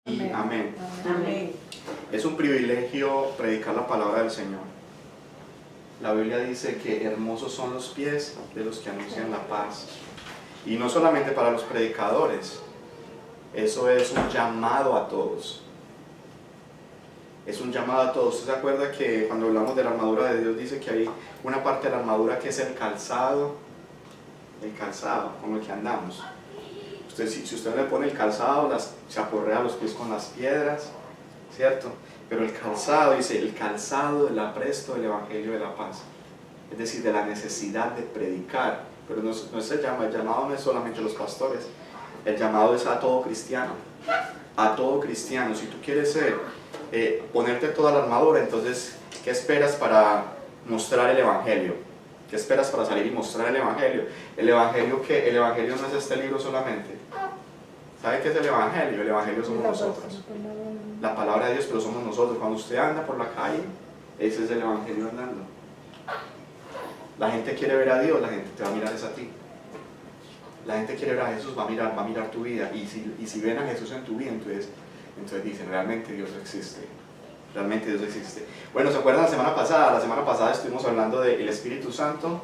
Amén. Amén. Amén. Es un privilegio predicar la palabra del Señor. La Biblia dice que hermosos son los pies de los que anuncian la paz. Y no solamente para los predicadores, eso es un llamado a todos. Es un llamado a todos. ¿Usted se acuerda que cuando hablamos de la armadura de Dios dice que hay una parte de la armadura que es el calzado con el que andamos? Si usted le pone el calzado, se aporrea los pies con las piedras, ¿cierto? Pero el calzado, dice, el calzado del apresto del Evangelio de la paz. Es decir, de la necesidad de predicar. Pero no se llama, el llamado no es solamente a los pastores, el llamado es a todo cristiano. A todo cristiano. Si tú quieres ponerte toda la armadura, entonces, ¿qué esperas para mostrar el Evangelio? ¿Qué esperas para salir y mostrar el Evangelio? El Evangelio no es este libro solamente. ¿Sabe qué es el Evangelio? El Evangelio somos nosotros. La palabra de Dios, pero somos nosotros. Cuando usted anda por la calle, ese es el Evangelio andando. La gente quiere ver a Dios, la gente te va a mirar es a ti. La gente quiere ver a Jesús, va a mirar tu vida. Y si ven a Jesús en tu vida, entonces dicen, realmente Dios existe. Realmente Dios existe. Bueno, ¿se acuerdan la semana pasada? La semana pasada estuvimos hablando del Espíritu Santo,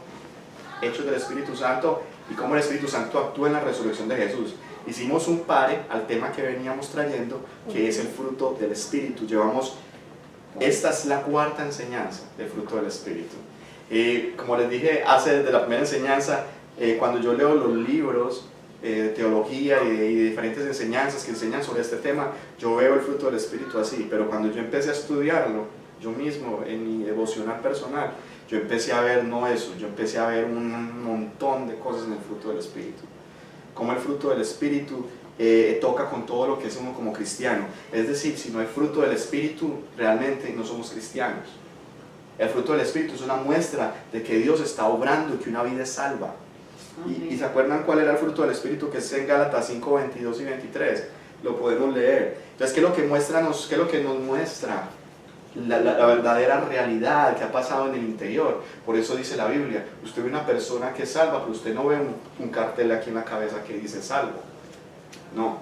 hechos del Espíritu Santo, y cómo el Espíritu Santo actúa en la resurrección de Jesús. Hicimos un pare al tema que veníamos trayendo, que es el fruto del Espíritu. Esta es la cuarta enseñanza del fruto del Espíritu. Como les dije desde la primera enseñanza, cuando yo leo los libros de teología y de diferentes enseñanzas que enseñan sobre este tema, yo veo el fruto del Espíritu así, pero cuando yo empecé a estudiarlo, yo mismo, en mi devocional personal, yo empecé a ver no eso, yo empecé a ver un montón de cosas en el fruto del Espíritu. Como el fruto del Espíritu toca con todo lo que es uno como cristiano. Es decir, si no hay fruto del Espíritu, realmente no somos cristianos. El fruto del Espíritu es una muestra de que Dios está obrando y que una vida es salva. ¿Y se acuerdan cuál era el fruto del Espíritu? Que es en Gálatas 5, 22 y 23. Lo podemos leer. Entonces, ¿qué es lo que nos muestra? La verdadera realidad que ha pasado en el interior. Por eso dice la Biblia, usted ve una persona que es salva, pero usted no ve un cartel aquí en la cabeza que dice salvo. No.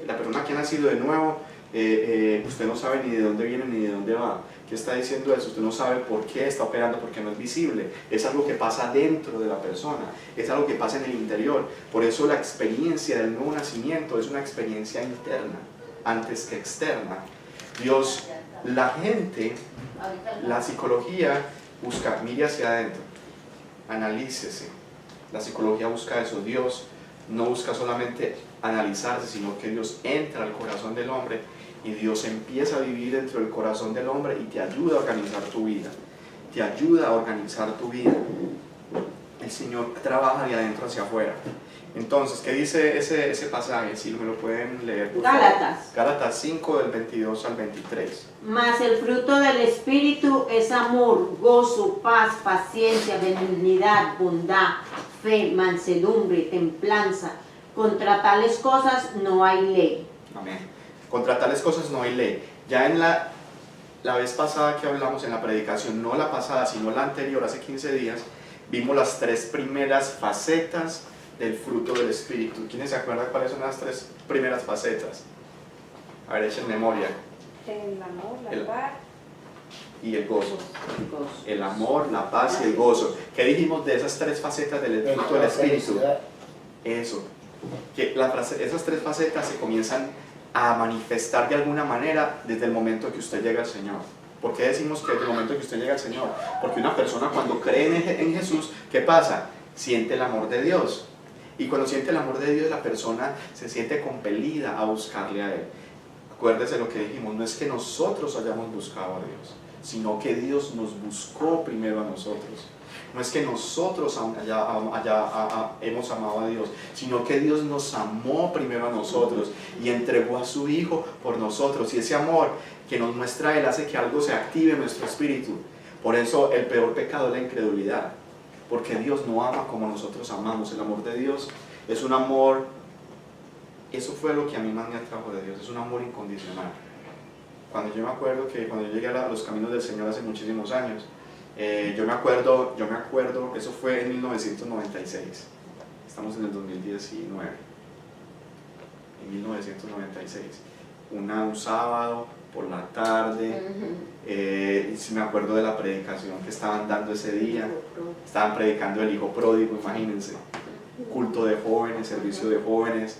La persona que ha nacido de nuevo, usted no sabe ni de dónde viene ni de dónde va. ¿Qué está diciendo eso? Usted no sabe por qué está operando, porque no es visible. Es algo que pasa dentro de la persona, es algo que pasa en el interior. Por eso la experiencia del nuevo nacimiento es una experiencia interna, antes que externa. La gente, la psicología busca, mire hacia adentro, analícese. La psicología busca eso. Dios no busca solamente analizarse, sino que Dios entra al corazón del hombre y Dios empieza a vivir dentro del corazón del hombre y te ayuda a organizar tu vida. Te ayuda a organizar tu vida. El Señor trabaja de adentro hacia afuera. Entonces, ¿qué dice ese pasaje? Si me lo pueden leer, por favor. Gálatas 5, del 22 al 23. Mas el fruto del Espíritu es amor, gozo, paz, paciencia, benignidad, bondad, fe, mansedumbre, templanza. Contra tales cosas no hay ley. Amén. Contra tales cosas no hay ley. Ya en la vez pasada que hablamos en la predicación, no la pasada, sino la anterior, hace 15 días, vimos las tres primeras facetas del fruto del Espíritu. ¿Quiénes se acuerdan cuáles son las tres primeras facetas? A ver, echen memoria. El amor, la paz y el gozo. El amor, la paz y el gozo. ¿Qué dijimos de esas tres facetas del fruto del Espíritu? Eso. Que esas tres facetas se comienzan a manifestar de alguna manera desde el momento que usted llega al Señor. ¿Por qué decimos que desde el momento que usted llega al Señor? Porque una persona cuando cree en Jesús, ¿qué pasa? Siente el amor de Dios. Y cuando siente el amor de Dios, la persona se siente compelida a buscarle a Él. Acuérdese lo que dijimos, no es que nosotros hayamos buscado a Dios, sino que Dios nos buscó primero a nosotros. No es que nosotros hemos amado a Dios, sino que Dios nos amó primero a nosotros y entregó a su Hijo por nosotros. Y ese amor que nos muestra Él hace que algo se active en nuestro espíritu. Por eso el peor pecado es la incredulidad, porque Dios no ama como nosotros amamos. El amor de Dios es un amor, eso fue lo que a mí más me atrajo de Dios, es un amor incondicional. Cuando yo me acuerdo que cuando yo llegué a los caminos del Señor hace muchísimos años, yo me acuerdo, eso fue en 1996, estamos en el 2019, en 1996, un sábado por la tarde. Y si me acuerdo de la predicación que estaban dando ese día, estaban predicando el hijo pródigo, imagínense, culto de jóvenes, servicio de jóvenes.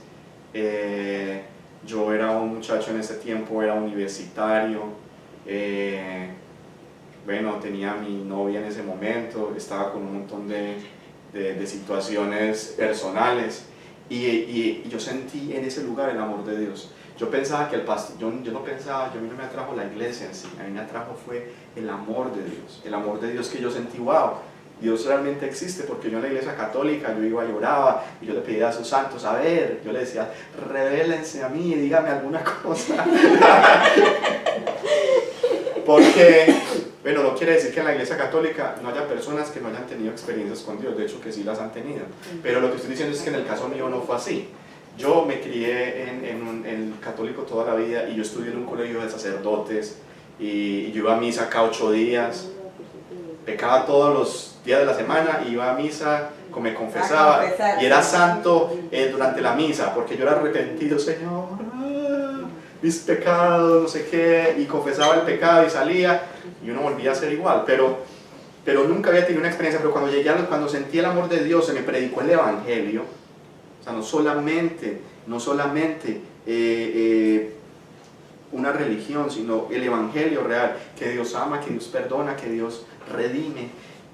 Yo era un muchacho en ese tiempo, era universitario, bueno, tenía a mi novia en ese momento, estaba con un montón de situaciones personales y yo sentí en ese lugar el amor de Dios. Yo pensaba que el pastor, yo no pensaba, a mí no me atrajo la iglesia en sí, a mí me atrajo fue el amor de Dios que yo sentí, wow, Dios realmente existe, porque yo en la iglesia católica yo iba y oraba y yo le pedía a sus santos, a ver, yo le decía, revélense a mí, dígame alguna cosa. Porque, bueno, no quiere decir que en la iglesia católica no haya personas que no hayan tenido experiencias con Dios, de hecho que sí las han tenido, pero lo que estoy diciendo es que en el caso mío no fue así. Yo me crié en el católico toda la vida y yo estudié en un colegio de sacerdotes y yo iba a misa cada 8 días, pecaba todos los días de la semana, iba a misa, me confesaba y era santo durante la misa porque yo era arrepentido, Señor, mis pecados, no sé qué, y confesaba el pecado y salía y uno volvía a ser igual, pero nunca había tenido una experiencia. Pero cuando sentí el amor de Dios, se me predicó el evangelio. O sea, no solamente una religión, sino el evangelio real, que Dios ama, que Dios perdona, que Dios redime,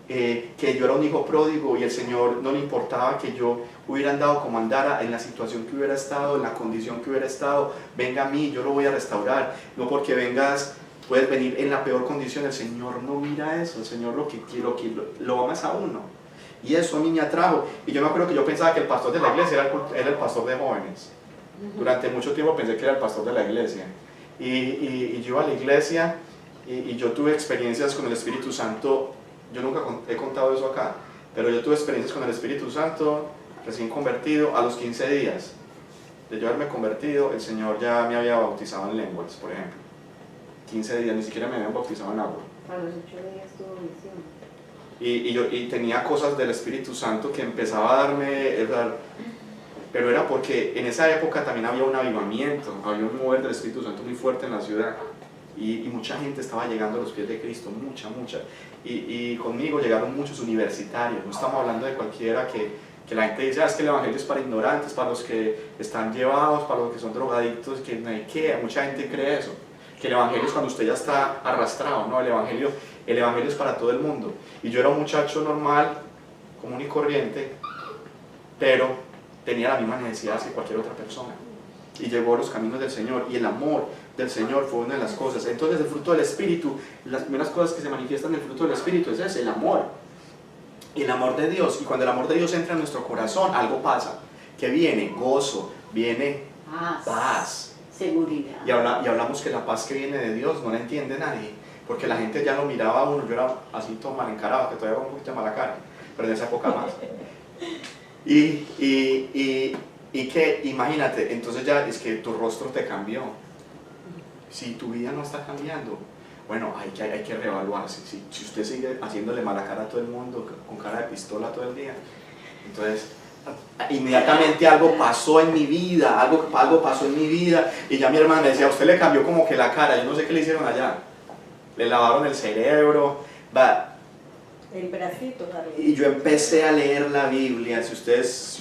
que yo era un hijo pródigo y el Señor no le importaba que yo hubiera andado como andara, en la situación que hubiera estado, en la condición que hubiera estado. Venga a mí, yo lo voy a restaurar. No porque vengas, puedes venir en la peor condición. El Señor no mira eso, el Señor lo amas a uno. Y eso a mí me atrajo. Y yo me acuerdo que yo pensaba que el pastor de la iglesia era el pastor de jóvenes. Durante mucho tiempo pensé que era el pastor de la iglesia. Y yo iba a la iglesia y yo tuve experiencias con el Espíritu Santo. Yo nunca he contado eso acá, pero yo tuve experiencias con el Espíritu Santo recién convertido. A los 15 días de yo haberme convertido, el Señor ya me había bautizado en lenguas, por ejemplo. 15 días, ni siquiera me habían bautizado en agua. A los 8 días tuvo visión. Y tenía cosas del Espíritu Santo que empezaba a darme, pero era porque en esa época también había un avivamiento, había un mover del Espíritu Santo muy fuerte en la ciudad, y mucha gente estaba llegando a los pies de Cristo, mucha, y conmigo llegaron muchos universitarios. No estamos hablando de cualquiera que la gente dice, es que el evangelio es para ignorantes, para los que están llevados, para los que son drogadictos, que mucha gente cree eso, que el evangelio es cuando usted ya está arrastrado. No, el evangelio es para todo el mundo. Y yo era un muchacho normal, común y corriente, pero tenía las mismas necesidades que cualquier otra persona. Y llegó a los caminos del Señor, y el amor del Señor fue una de las cosas. Entonces el fruto del Espíritu, las primeras cosas que se manifiestan en el fruto del Espíritu es ese, el amor de Dios. Y cuando el amor de Dios entra en nuestro corazón, algo pasa, que viene gozo, viene paz, seguridad. Y hablamos que la paz que viene de Dios no la entiende nadie, porque la gente ya lo miraba a uno. Yo era así todo mal encarado, que todavía era un poquito de mala cara, pero en esa época más. Y que, imagínate, entonces ya es que tu rostro te cambió. Si tu vida no está cambiando, bueno, hay que reevaluarse. Si usted sigue haciéndole mala cara a todo el mundo, con cara de pistola todo el día, entonces inmediatamente algo pasó en mi vida, algo pasó en mi vida, y ya mi hermana me decía, a usted le cambió como que la cara. Yo no sé qué le hicieron allá, le lavaron el cerebro, El bracito arriba. y yo empecé a leer la Biblia. Si ustedes,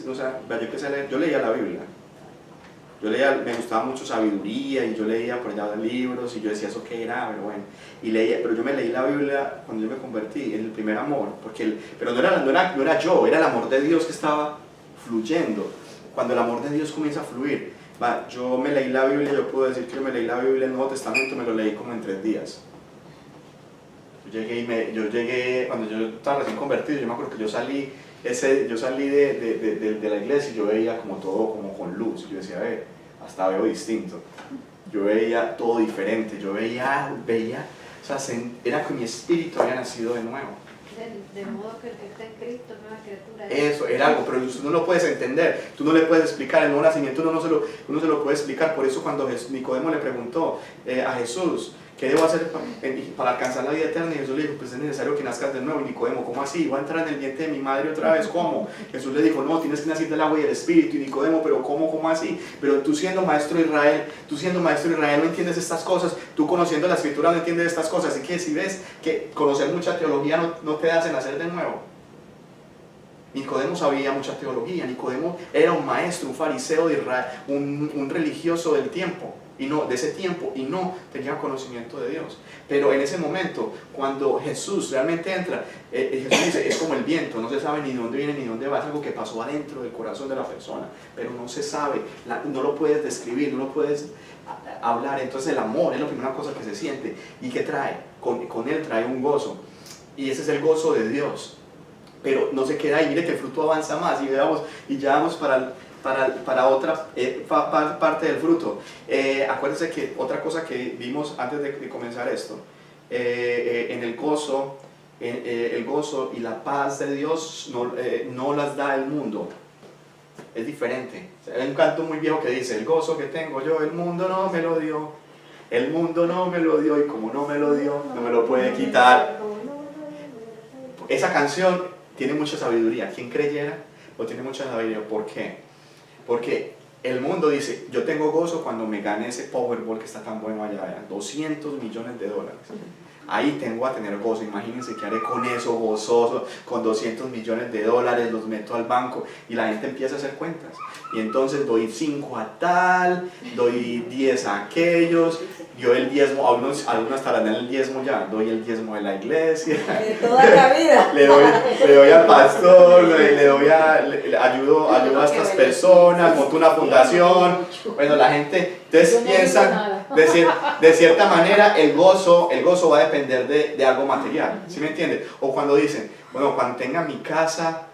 o sea, yo empecé a leer, yo leía la Biblia. Me gustaba mucho sabiduría, y yo leía por allá libros, y yo decía, ¿eso qué era? Pero bueno, pero yo me leí la Biblia cuando yo me convertí, en el primer amor, pero no era yo, era el amor de Dios que estaba fluyendo. Cuando el amor de Dios comienza a fluir, yo me leí la Biblia, yo puedo decir que yo me leí la Biblia, el Nuevo Testamento me lo leí como en 3 días. Yo llegué, cuando yo estaba recién convertido, yo me acuerdo que yo salí de la iglesia y yo veía como todo como con luz. Yo decía, hasta veo distinto. Yo veía todo diferente, yo veía, o sea, era que mi espíritu había nacido de nuevo. De modo que el que está en Cristo, nueva criatura. Eso, era algo, pero tú no lo puedes entender, tú no le puedes explicar. El nuevo nacimiento uno no se lo puede explicar. Por eso cuando Nicodemo le preguntó a Jesús, ¿qué debo hacer para alcanzar la vida eterna? Y Jesús le dijo, pues es necesario que nazcas de nuevo. Y Nicodemo, ¿cómo así? ¿Voy a entrar en el vientre de mi madre otra vez? ¿Cómo? Jesús le dijo, no, tienes que nacer del agua y del espíritu. Y Nicodemo, pero ¿cómo así? Pero tú siendo maestro de Israel, no entiendes estas cosas. Tú conociendo la escritura no entiendes estas cosas. Así que si ves que conocer mucha teología no te hace nacer de nuevo. Nicodemo sabía mucha teología. Nicodemo era un maestro, un fariseo de Israel, un religioso del tiempo. De ese tiempo, y no tenía conocimiento de Dios. Pero en ese momento, cuando Jesús realmente entra, Jesús dice, es como el viento, no se sabe ni dónde viene ni dónde va, es algo que pasó adentro del corazón de la persona, pero no se sabe, no lo puedes describir, no lo puedes hablar. Entonces el amor es la primera cosa que se siente. ¿Y qué trae? Con él trae un gozo, y ese es el gozo de Dios. Pero no se queda ahí, mire que el fruto avanza más, y ya vamos para otra parte del fruto. Acuérdense que otra cosa que vimos antes de comenzar esto, en el gozo y la paz de Dios no las da el mundo. Es diferente. Hay un canto muy viejo que dice, el gozo que tengo yo, el mundo no me lo dio. El mundo no me lo dio, y como no me lo dio, no me lo puede quitar. Esa canción tiene mucha sabiduría. ¿Quién creyera? O tiene mucha sabiduría. ¿Por qué? Porque el mundo dice, yo tengo gozo cuando me gane ese Powerball que está tan bueno allá, $200 millones. Ahí tengo a tener gozo. Imagínense qué haré con eso, gozoso, con $200 millones, los meto al banco, y la gente empieza a hacer cuentas. Y entonces doy 5 a tal, doy 10 a aquellos, yo el diezmo, algunos estarán en el diezmo ya, doy el diezmo de la iglesia. De toda la vida. Le doy al pastor, ayudo a estas personas, monto una fundación. Bueno, la gente, entonces piensan, de cierta manera, el gozo va a depender de algo material, ¿sí me entiende? O cuando dicen, bueno, cuando tenga mi casa,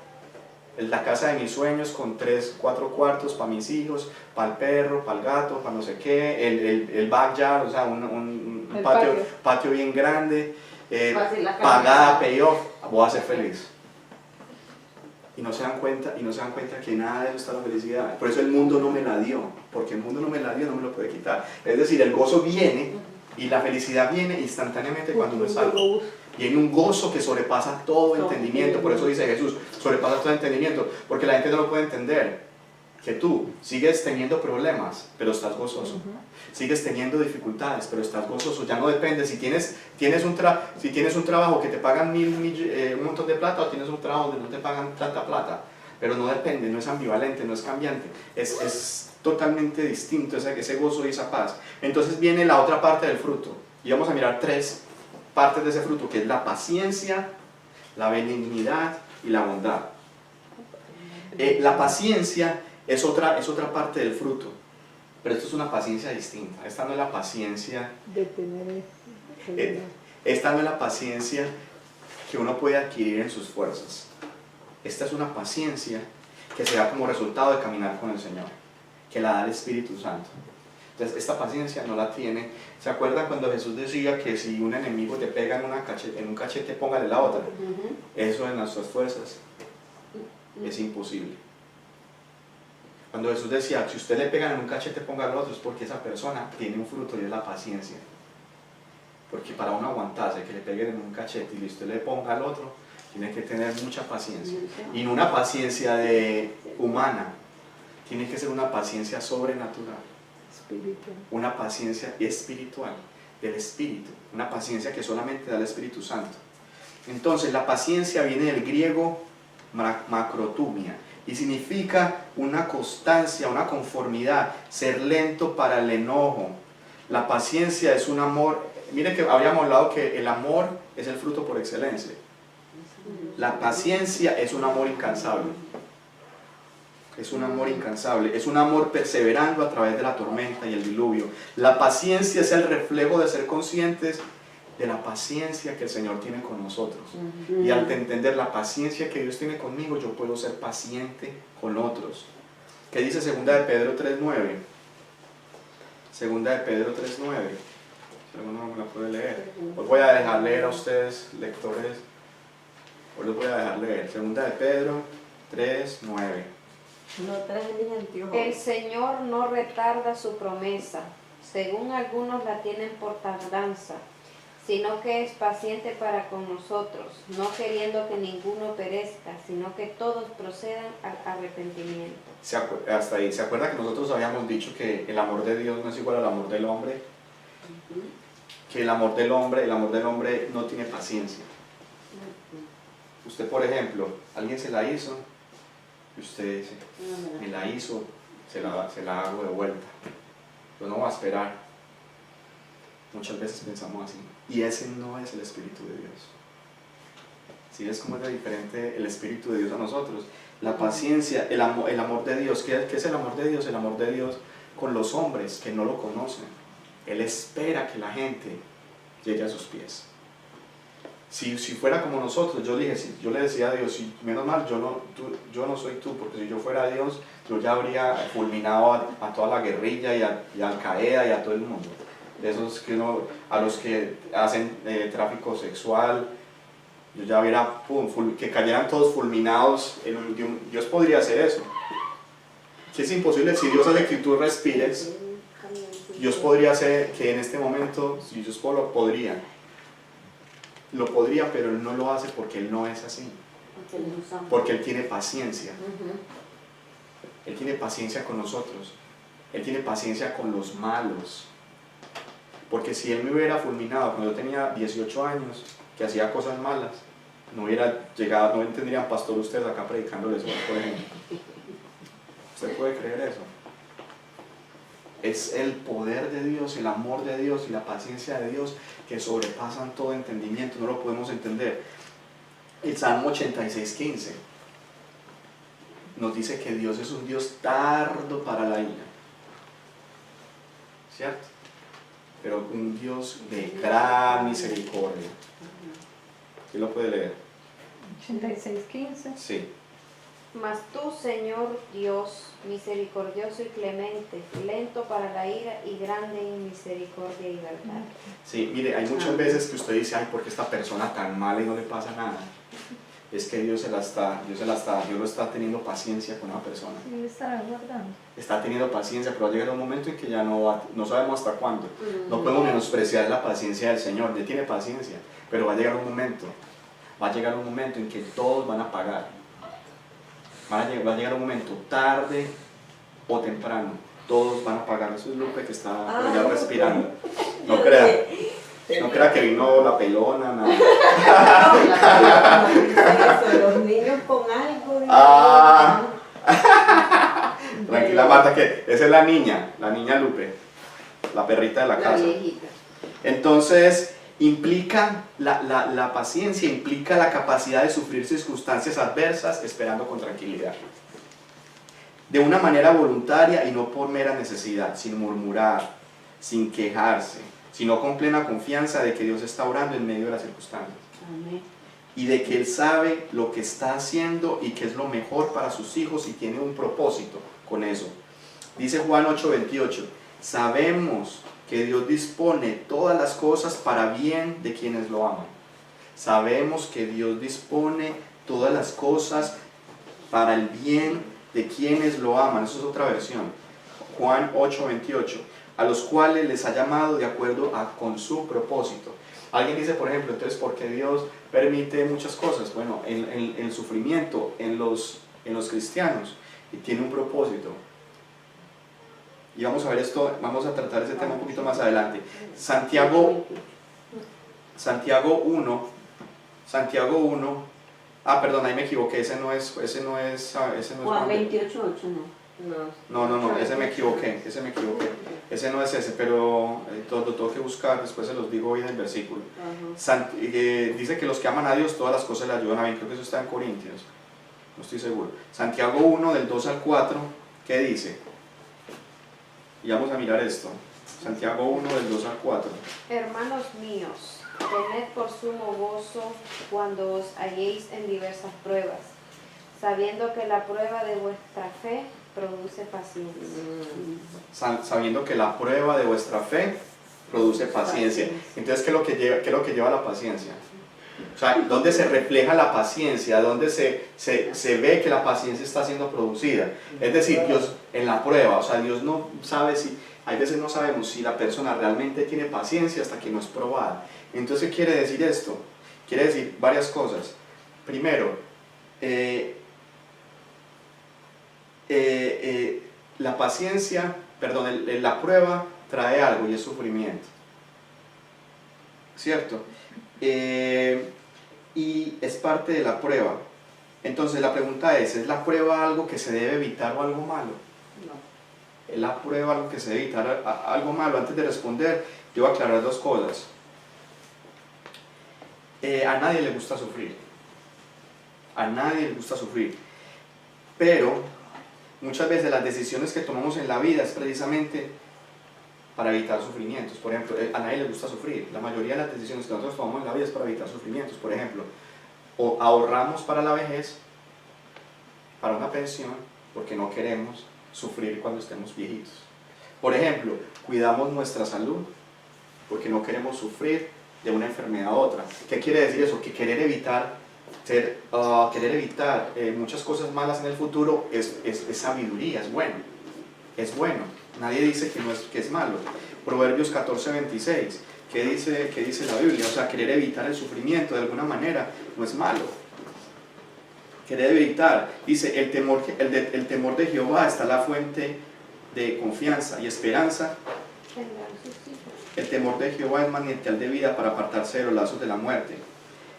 la casa de mis sueños con 3, 4 cuartos para mis hijos, para el perro, para el gato, para no sé qué, el backyard, o sea, un patio bien grande, pagada, payoff, voy a ser feliz. Y no se dan cuenta que nada de eso está la felicidad. Por eso el mundo no me la dio, porque el mundo no me la dio, no me lo puede quitar. Es decir, el gozo viene y la felicidad viene instantáneamente cuando uno es salvo. Viene un gozo que sobrepasa todo entendimiento. Por eso dice Jesús, sobrepasa todo entendimiento, porque la gente no lo puede entender. Que tú sigues teniendo problemas, pero estás gozoso. Sigues teniendo dificultades, pero estás gozoso. Ya no depende si tienes un trabajo que te pagan un montón de plata, o tienes un trabajo donde no te pagan tanta plata. Pero no depende, no es ambivalente, no es cambiante. Es totalmente distinto ese gozo y esa paz. Entonces viene la otra parte del fruto. Y vamos a mirar 3 partes de ese fruto, que es la paciencia, la benignidad y la bondad. La paciencia es otra parte del fruto, pero esto es una paciencia distinta. Esta no es la paciencia esta no es la paciencia que uno puede adquirir en sus fuerzas. Esta es una paciencia que se da como resultado de caminar con el Señor, que la da el Espíritu Santo. Entonces esta paciencia no la tiene. ¿Se acuerdan cuando Jesús decía que si un enemigo te pega en un cachete, póngale la otra? Eso en nuestras fuerzas es imposible. Cuando Jesús decía, si usted le pegan en un cachete, póngale el otro, es porque esa persona tiene un fruto, y es la paciencia. Porque para uno aguantarse que le peguen en un cachete y usted le ponga al otro, tiene que tener mucha paciencia. Y no una paciencia humana, tiene que ser una paciencia sobrenatural. Una paciencia espiritual, del Espíritu, una paciencia que solamente da el Espíritu Santo. Entonces la paciencia viene del griego macrotumia, y significa una constancia, una conformidad, ser lento para el enojo. La paciencia es un amor. Miren que habíamos hablado que el amor es el fruto por excelencia. La paciencia es un amor incansable. Es un amor incansable, es un amor perseverando a través de la tormenta y el diluvio. La paciencia es el reflejo de ser conscientes de la paciencia que el Señor tiene con nosotros. Y al entender la paciencia que Dios tiene conmigo, yo puedo ser paciente con otros. ¿Qué dice 2 de Pedro 3:9? 2 de Pedro 3:9. Si alguno no me la puede leer. Os voy a dejar leer a ustedes, lectores. Os los voy a dejar leer. 2 de Pedro 3:9. No traje mis anteojos. El Señor no retarda su promesa, según algunos la tienen por tardanza, sino que es paciente para con nosotros, no queriendo que ninguno perezca, sino que todos procedan al arrepentimiento. Hasta ahí, ¿se acuerda que nosotros habíamos dicho que el amor de Dios no es igual al amor del hombre? Que el amor del hombre no tiene paciencia. Usted, por ejemplo, alguien se la hizo y usted dice, me la hizo, se la hago de vuelta. Yo no voy a esperar. Muchas veces pensamos así. Y ese no es el Espíritu de Dios. ¿Sí ves cómo es de diferente el Espíritu de Dios a nosotros? La paciencia, el amor de Dios. ¿Qué es el amor de Dios? El amor de Dios con los hombres que no lo conocen. Él espera que la gente llegue a sus pies. Si fuera como nosotros, yo le decía a Dios, menos mal, yo no soy tú, porque si yo fuera Dios, yo ya habría fulminado a toda la guerrilla y a Al Qaeda y a todo el mundo. Esos a los que hacen tráfico sexual, yo ya hubiera, que cayeran todos fulminados. Dios podría hacer eso. Que es imposible, si Dios hace que tú respires, Dios podría hacer que en este momento, si Dios lo podría, pero Él no lo hace porque Él no es así. Porque Él tiene paciencia. Él tiene paciencia con nosotros. Él tiene paciencia con los malos. Porque si Él me hubiera fulminado cuando yo tenía 18 años, que hacía cosas malas, no hubiera llegado, no tendrían pastor ustedes acá predicándoles hoy, por ejemplo. ¿Usted puede creer eso? Es el poder de Dios, el amor de Dios y la paciencia de Dios que sobrepasan todo entendimiento, no lo podemos entender. El Salmo 86:15 nos dice que Dios es un Dios tardo para la ira, ¿cierto? Pero un Dios de gran misericordia. ¿Quién lo puede leer? 86:15. Sí. Mas tú, Señor Dios, misericordioso y clemente, lento para la ira y grande en misericordia y verdad. Sí, mire, hay muchas veces que usted dice, ay, ¿por qué esta persona tan mala y no le pasa nada? Es que Dios lo está teniendo paciencia con una persona. ¿Y estará guardando? Está teniendo paciencia, pero va a llegar un momento en que ya no sabemos hasta cuándo. No podemos menospreciar la paciencia del Señor. Él tiene paciencia, pero va a llegar un momento en que todos van a pagar. Va a llegar un momento, tarde o temprano, todos van a pagar. Eso es Lupe que está ya respirando. No crea que vino la pelona, nada. Los niños con algo. Tranquila Marta, que esa es la niña Lupe, la perrita de la casa. viejita. Entonces, implica la paciencia, implica la capacidad de sufrir circunstancias adversas esperando con tranquilidad. De una manera voluntaria y no por mera necesidad, sin murmurar, sin quejarse, sino con plena confianza de que Dios está obrando en medio de las circunstancias. Amén. Y de que Él sabe lo que está haciendo y que es lo mejor para sus hijos y tiene un propósito con eso. Dice Juan 8:28, sabemos que Dios dispone todas las cosas para bien de quienes lo aman. Sabemos que Dios dispone todas las cosas para el bien de quienes lo aman. Eso es otra versión. Juan 8:28, a los cuales les ha llamado de acuerdo con su propósito. Alguien dice, por ejemplo, entonces, ¿por qué Dios permite muchas cosas? Bueno, el sufrimiento en los cristianos y tiene un propósito. Y vamos a ver esto, vamos a tratar ese tema un poquito más adelante. Santiago 1, perdón, ahí me equivoqué, ese no es Juan 28:8, no, ese me equivoqué, ese no es ese, pero lo tengo que buscar, después se los digo hoy en el versículo. Dice que los que aman a Dios todas las cosas le ayudan a bien, creo que eso está en Corintios, no estoy seguro. Santiago 1 del 2 al 4, ¿qué dice? Y vamos a mirar esto. Santiago 1 del 2 al 4. Hermanos míos, tened por sumo gozo cuando os halléis en diversas pruebas, sabiendo que la prueba de vuestra fe produce paciencia. Sabiendo que la prueba de vuestra fe produce paciencia. Entonces, ¿qué es lo que lleva la paciencia? O sea, ¿dónde se refleja la paciencia? ¿Dónde se ve que la paciencia está siendo producida? Es decir, Dios en la prueba, o sea, Dios no sabe si hay veces no sabemos si la persona realmente tiene paciencia hasta que no es probada. Entonces, ¿qué quiere decir esto? Quiere decir varias cosas. Primero, la paciencia, perdón, la prueba trae algo y es sufrimiento. ¿Cierto? Y es parte de la prueba. Entonces la pregunta ¿es la prueba algo que se debe evitar o algo malo? No. ¿Es la prueba algo que se debe evitar algo malo? Antes de responder, yo voy a aclarar dos cosas. A nadie le gusta sufrir. A nadie le gusta sufrir. Pero muchas veces las decisiones que tomamos en la vida es precisamente para evitar sufrimientos. Por ejemplo, a nadie le gusta sufrir. La mayoría de las decisiones que nosotros tomamos en la vida es para evitar sufrimientos. Por ejemplo, o ahorramos para la vejez, para una pensión, porque no queremos sufrir cuando estemos viejitos. Por ejemplo, cuidamos nuestra salud, porque no queremos sufrir de una enfermedad a otra. ¿Qué quiere decir eso? Que querer evitar muchas cosas malas en el futuro es sabiduría, es bueno. Es bueno. Nadie dice que es malo. Proverbios 14:26. ¿Qué dice la Biblia? O sea, querer evitar el sufrimiento de alguna manera no es malo. Querer evitar, dice, el temor de Jehová está la fuente de confianza y esperanza. El temor de Jehová es manantial de vida para apartarse de los lazos de la muerte.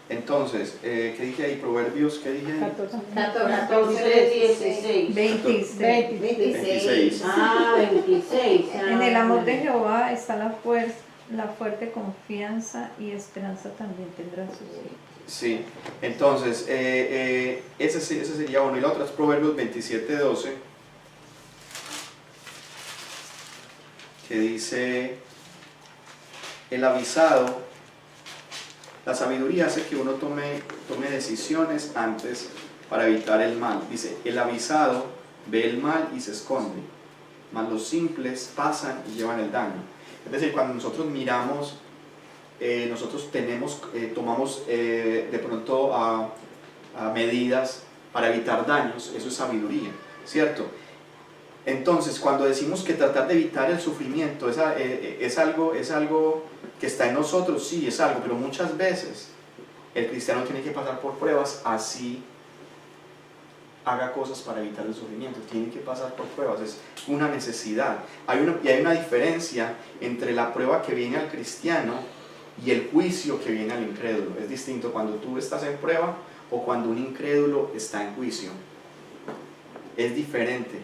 Entonces, ¿qué dije ahí? Proverbios, ¿qué dije ahí? 14, 16. 26. Ah, 26. En el amor de Jehová está la fuerte confianza y esperanza también tendrá sus hijos. Sí, entonces, ese sería uno. Y la otra es Proverbios 27:12, que dice, el avisado, la sabiduría hace que uno tome decisiones antes para evitar el mal. Dice, el avisado ve el mal y se esconde, mas los simples pasan y llevan el daño. Es decir, cuando nosotros miramos, nosotros tomamos de pronto a medidas para evitar daños, eso es sabiduría, ¿cierto? Entonces, cuando decimos que tratar de evitar el sufrimiento es algo que está en nosotros, sí, es algo, pero muchas veces el cristiano tiene que pasar por pruebas, así haga cosas para evitar el sufrimiento, tiene que pasar por pruebas, es una necesidad. Y hay una diferencia entre la prueba que viene al cristiano y el juicio que viene al incrédulo. Es distinto cuando tú estás en prueba o cuando un incrédulo está en juicio. Es diferente.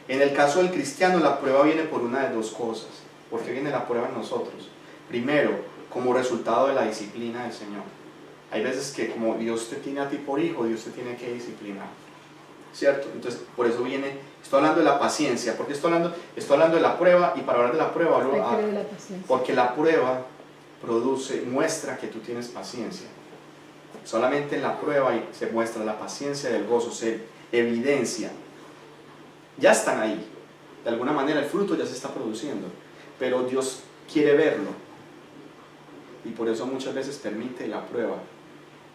En el caso del cristiano, la prueba viene por una de dos cosas. ¿Por qué viene la prueba en nosotros? Primero, como resultado de la disciplina del Señor. Hay veces que como Dios te tiene a ti por hijo, Dios te tiene que disciplinar, ¿cierto? Entonces, por eso estoy hablando de la paciencia. ¿Por qué estoy hablando de la prueba? Y para hablar de la prueba, porque la prueba muestra que tú tienes paciencia. Solamente en la prueba se muestra la paciencia del gozo, se evidencia. Ya están ahí, de alguna manera el fruto ya se está produciendo, pero Dios quiere verlo y por eso muchas veces permite la prueba.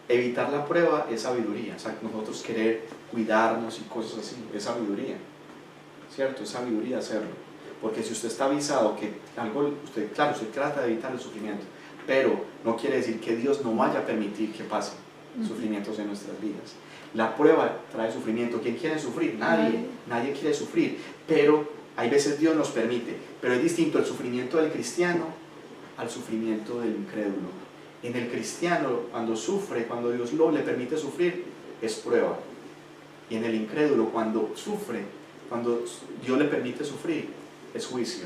Evitar la prueba es sabiduría, o sea, nosotros querer cuidarnos y cosas así, es sabiduría, ¿cierto? Es sabiduría hacerlo, porque si usted está avisado que usted trata de evitar el sufrimiento, pero no quiere decir que Dios no vaya a permitir que pasen sufrimientos en nuestras vidas. La prueba trae sufrimiento. ¿Quién quiere sufrir? Nadie quiere sufrir, pero hay veces Dios nos permite. Pero es distinto el sufrimiento del cristiano al sufrimiento del incrédulo. En el cristiano, cuando sufre, cuando Dios le permite sufrir, es prueba. Y en el incrédulo, cuando sufre, cuando Dios le permite sufrir, es juicio.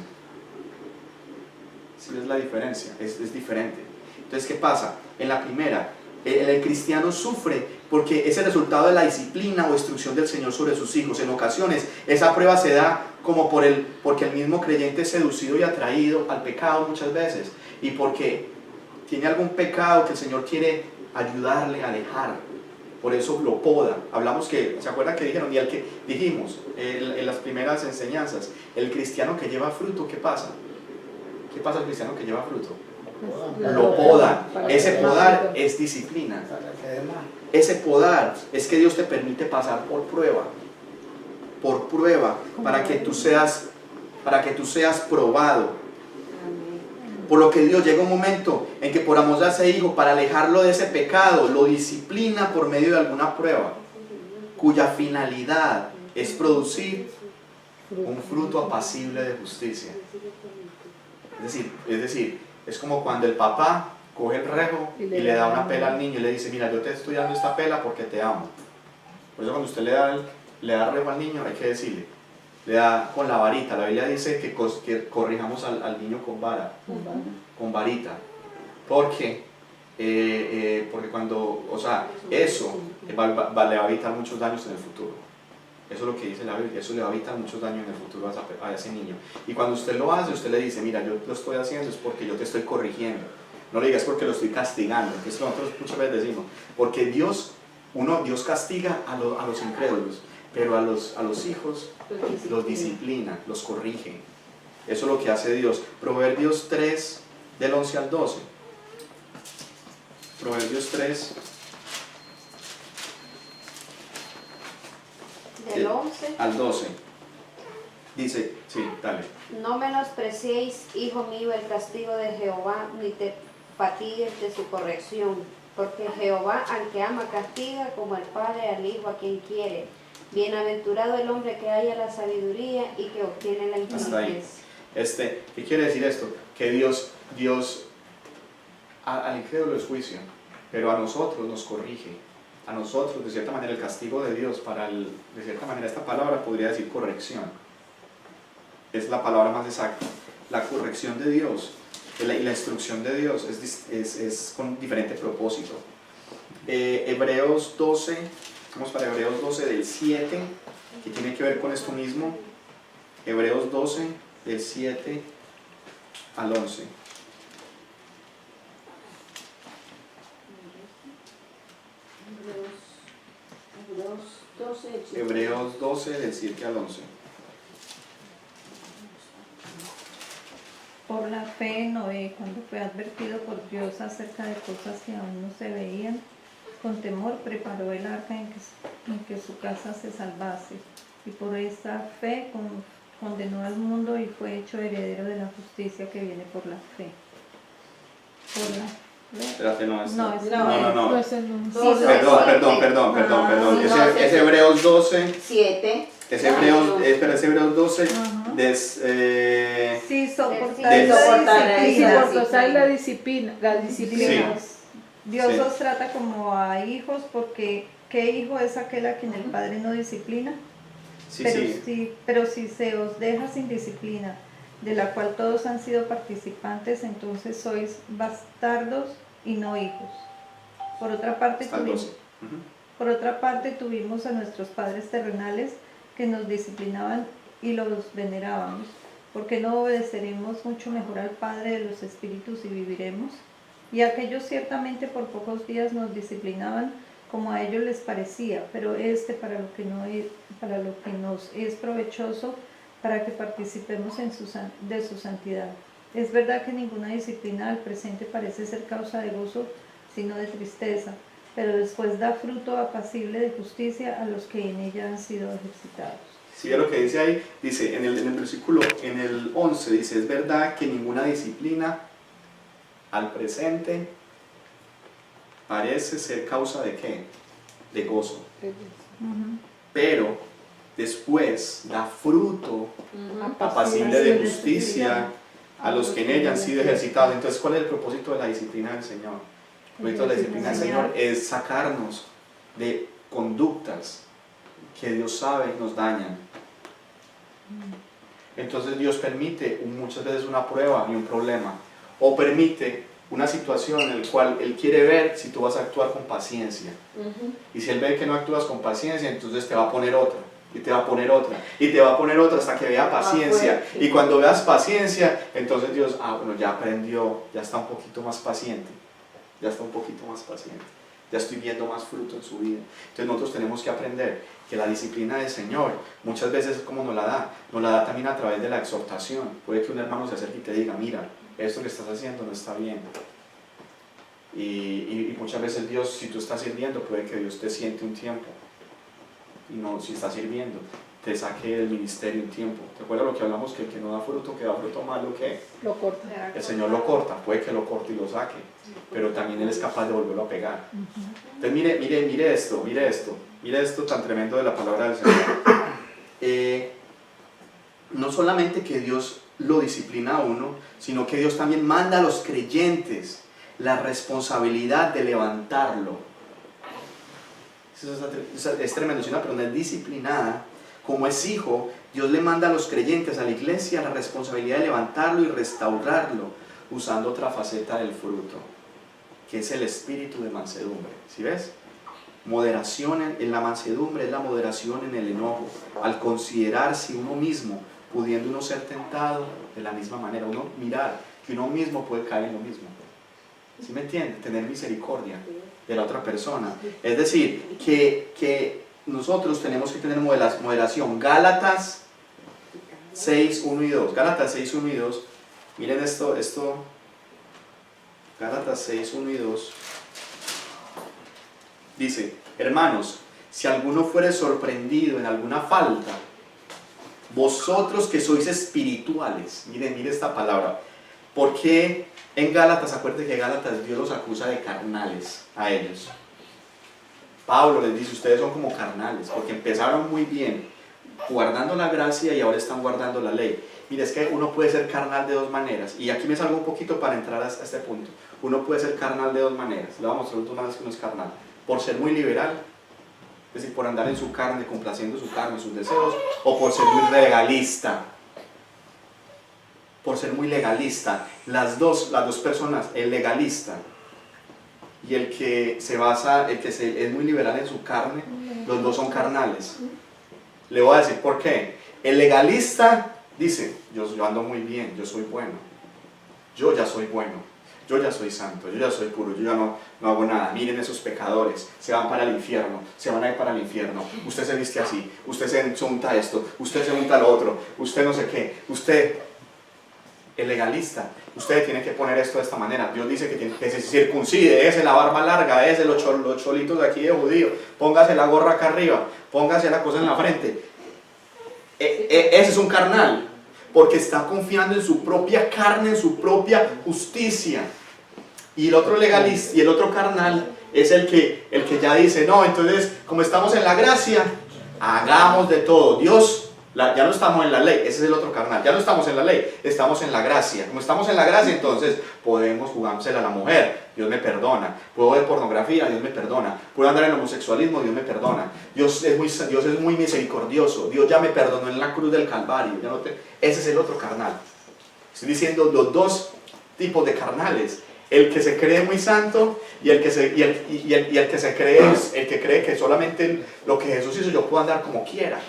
¿Sí ves la diferencia? Es diferente. Entonces, ¿qué pasa? En la primera, el cristiano sufre porque es el resultado de la disciplina o instrucción del Señor sobre sus hijos. En ocasiones esa prueba se da como porque el mismo creyente es seducido y atraído al pecado muchas veces, y porque tiene algún pecado que el Señor quiere ayudarle a dejar. Por eso lo poda. ¿Se acuerdan que dijimos en las primeras enseñanzas? El cristiano que lleva fruto, ¿qué pasa? ¿Qué pasa al cristiano que lleva fruto? Lo podan. Ese podar es disciplina. Ese podar es que Dios te permite pasar por prueba, para que tú seas para que tú seas probado. Por lo que Dios llega un momento en que por amor a ese hijo, para alejarlo de ese pecado, lo disciplina por medio de alguna prueba, cuya finalidad es producir un fruto apacible de justicia. Es decir, es como cuando el papá coge el rejo y le da una pela al niño y le dice, mira, yo te estoy dando esta pela porque te amo. Por eso cuando usted le da rejo al niño, hay que decirle, le da con la varita. La Biblia dice que corrijamos al niño con vara, con varita. Porque cuando, o sea, eso le va a evitar muchos daños en el futuro. Eso es lo que dice la Biblia, eso le va a evitar muchos daños en el futuro a ese niño. Y cuando usted lo hace, usted le dice, mira, yo lo estoy haciendo es porque yo te estoy corrigiendo. No le digas porque lo estoy castigando, que es lo que nosotros muchas veces decimos. Porque Dios castiga a los incrédulos, pero a los hijos los disciplina, los corrige. Eso es lo que hace Dios. Proverbios 3, del 11 al 12. Proverbios 3. Del 11 al 12. Dice, sí, dale. No menospreciéis, hijo mío, el castigo de Jehová, ni te fatigues de su corrección, porque Jehová al que ama castiga, como el padre al hijo a quien quiere. Bienaventurado el hombre que halla la sabiduría y que obtiene la inteligencia. ¿Qué quiere decir esto? Que Dios al incrédulo es juicio, pero a nosotros nos corrige. A nosotros, de cierta manera, el castigo de Dios, de cierta manera, esta palabra podría decir corrección. Es la palabra más exacta. La corrección de Dios y la instrucción de Dios es con diferente propósito. Hebreos 12, vamos para Hebreos 12 del 7, que tiene que ver con esto mismo. Hebreos 12 del 7 al 11. Hebreos 12 del 7 al 11. Por la fe, Noé, cuando fue advertido por Dios acerca de cosas que aún no se veían, con temor preparó el arca en que su casa se salvase. Y por esta fe condenó al mundo y fue hecho heredero de la justicia que viene por la fe. Por la fe. Espérate, no. No. Perdón. Es Hebreos 12. 7. Es Hebreos 12. Sí, soportar la disciplina. Dios Sí. os trata como a hijos, porque ¿qué hijo es aquel a quien el padre no disciplina? Pero si se os deja sin disciplina, de la cual todos han sido participantes, entonces sois bastardos y no hijos. Por otra parte tuvimos a nuestros padres terrenales que nos disciplinaban y los venerábamos. ¿Por qué no obedeceremos mucho mejor al Padre de los espíritus y viviremos? Y aquellos ciertamente por pocos días nos disciplinaban como a ellos les parecía, pero para lo que nos es provechoso, para que participemos de su santidad. Es verdad que ninguna disciplina al presente parece ser causa de gozo, sino de tristeza, pero después da fruto apacible de justicia a los que en ella han sido ejercitados. Sí, lo que dice ahí, dice en el versículo, en el 11, dice, es verdad que ninguna disciplina al presente parece ser causa de ¿qué? De gozo. Pero después da fruto apacible de justicia a los que en ella han sido ejercitados. Entonces, ¿cuál es el propósito de la disciplina del Señor? El propósito de la disciplina del Señor es sacarnos de conductas que Dios sabe nos dañan. Entonces Dios permite muchas veces una prueba y un problema, o permite una situación en la cual Él quiere ver si tú vas a actuar con paciencia. Y si Él ve que no actúas con paciencia, entonces te va a poner otra, y te va a poner otra, y te va a poner otra hasta que vea paciencia. Y cuando veas paciencia, entonces Dios, ya aprendió, ya está un poquito más paciente, ya estoy viendo más fruto en su vida. Entonces nosotros tenemos que aprender que la disciplina del Señor muchas veces, como nos la da también a través de la exhortación. Puede que un hermano se acerque y te diga, mira, esto que estás haciendo no está bien. Y muchas veces Dios, si tú estás sirviendo, puede que Dios te siente un tiempo, y no, si estás sirviendo, te saque del ministerio un tiempo. ¿Te acuerdas lo que hablamos? Que el que no da fruto, que da fruto malo, ¿qué? Lo corta. El Señor lo corta, puede que lo corte y lo saque, pero también Él es capaz de volverlo a pegar. Entonces mire esto tan tremendo de la palabra del Señor. No solamente que Dios lo disciplina a uno, sino que Dios también manda a los creyentes la responsabilidad de levantarlo. Eso es tremendo. Si una persona es disciplinada, como es hijo, Dios le manda a los creyentes, a la iglesia, la responsabilidad de levantarlo y restaurarlo, usando otra faceta del fruto, que es el espíritu de mansedumbre. ¿Sí ves? Moderación en la mansedumbre es la moderación en el enojo, al considerarse uno mismo, pudiendo uno ser tentado de la misma manera, uno mirar que uno mismo puede caer en lo mismo. ¿Sí me entiende? Tener misericordia de la otra persona. Es decir, que nosotros tenemos que tener moderación. Gálatas 6, 1 y 2. Gálatas 6, 1 y 2. Miren esto. Gálatas 6, 1 y 2. Dice: hermanos, si alguno fuere sorprendido en alguna falta, vosotros que sois espirituales, miren esta palabra, porque en Gálatas, acuérdense que Gálatas Dios los acusa de carnales a ellos. Pablo les dice: ustedes son como carnales, porque empezaron muy bien guardando la gracia y ahora están guardando la ley. Mira, es que uno puede ser carnal de dos maneras, y aquí me salgo un poquito para entrar a este punto. Uno puede ser carnal de dos maneras. Le voy a mostrar dos maneras que uno es carnal: por ser muy liberal, es decir, por andar en su carne, complaciendo su carne, sus deseos, o por ser muy legalista. Por ser muy legalista. Las dos personas, el legalista y el que es muy liberal en su carne, los dos son carnales. Le voy a decir por qué. El legalista dice: yo ando muy bien, yo soy bueno, yo ya soy bueno, yo ya soy santo, yo ya soy puro, yo ya no hago nada. Miren esos pecadores, se van para el infierno, se van a ir para el infierno. Usted se viste así, usted se unta esto, usted se unta lo otro, usted no sé qué, el legalista, usted tiene que poner esto de esta manera. Dios dice que se circuncide, ese la barba larga, ese los cholitos de aquí de judío, póngase la gorra acá arriba, póngase la cosa en la frente. Ese es un carnal, porque está confiando en su propia carne, en su propia justicia. Y el otro legalista y el otro carnal es el que ya dice: no, entonces como estamos en la gracia, hagamos de todo. Dios, ya no estamos en la ley, ese es el otro carnal. Ya no estamos en la ley, estamos en la gracia. Como estamos en la gracia, entonces podemos jugársela a la mujer, Dios me perdona. Puedo ver pornografía, Dios me perdona. Puedo andar en homosexualismo, Dios me perdona. Dios es muy misericordioso. Dios ya me perdonó en la cruz del Calvario. Ese es el otro carnal. Estoy diciendo los dos tipos de carnales: el que se cree muy santo y el que cree que solamente lo que Jesús hizo yo puedo andar como quiera.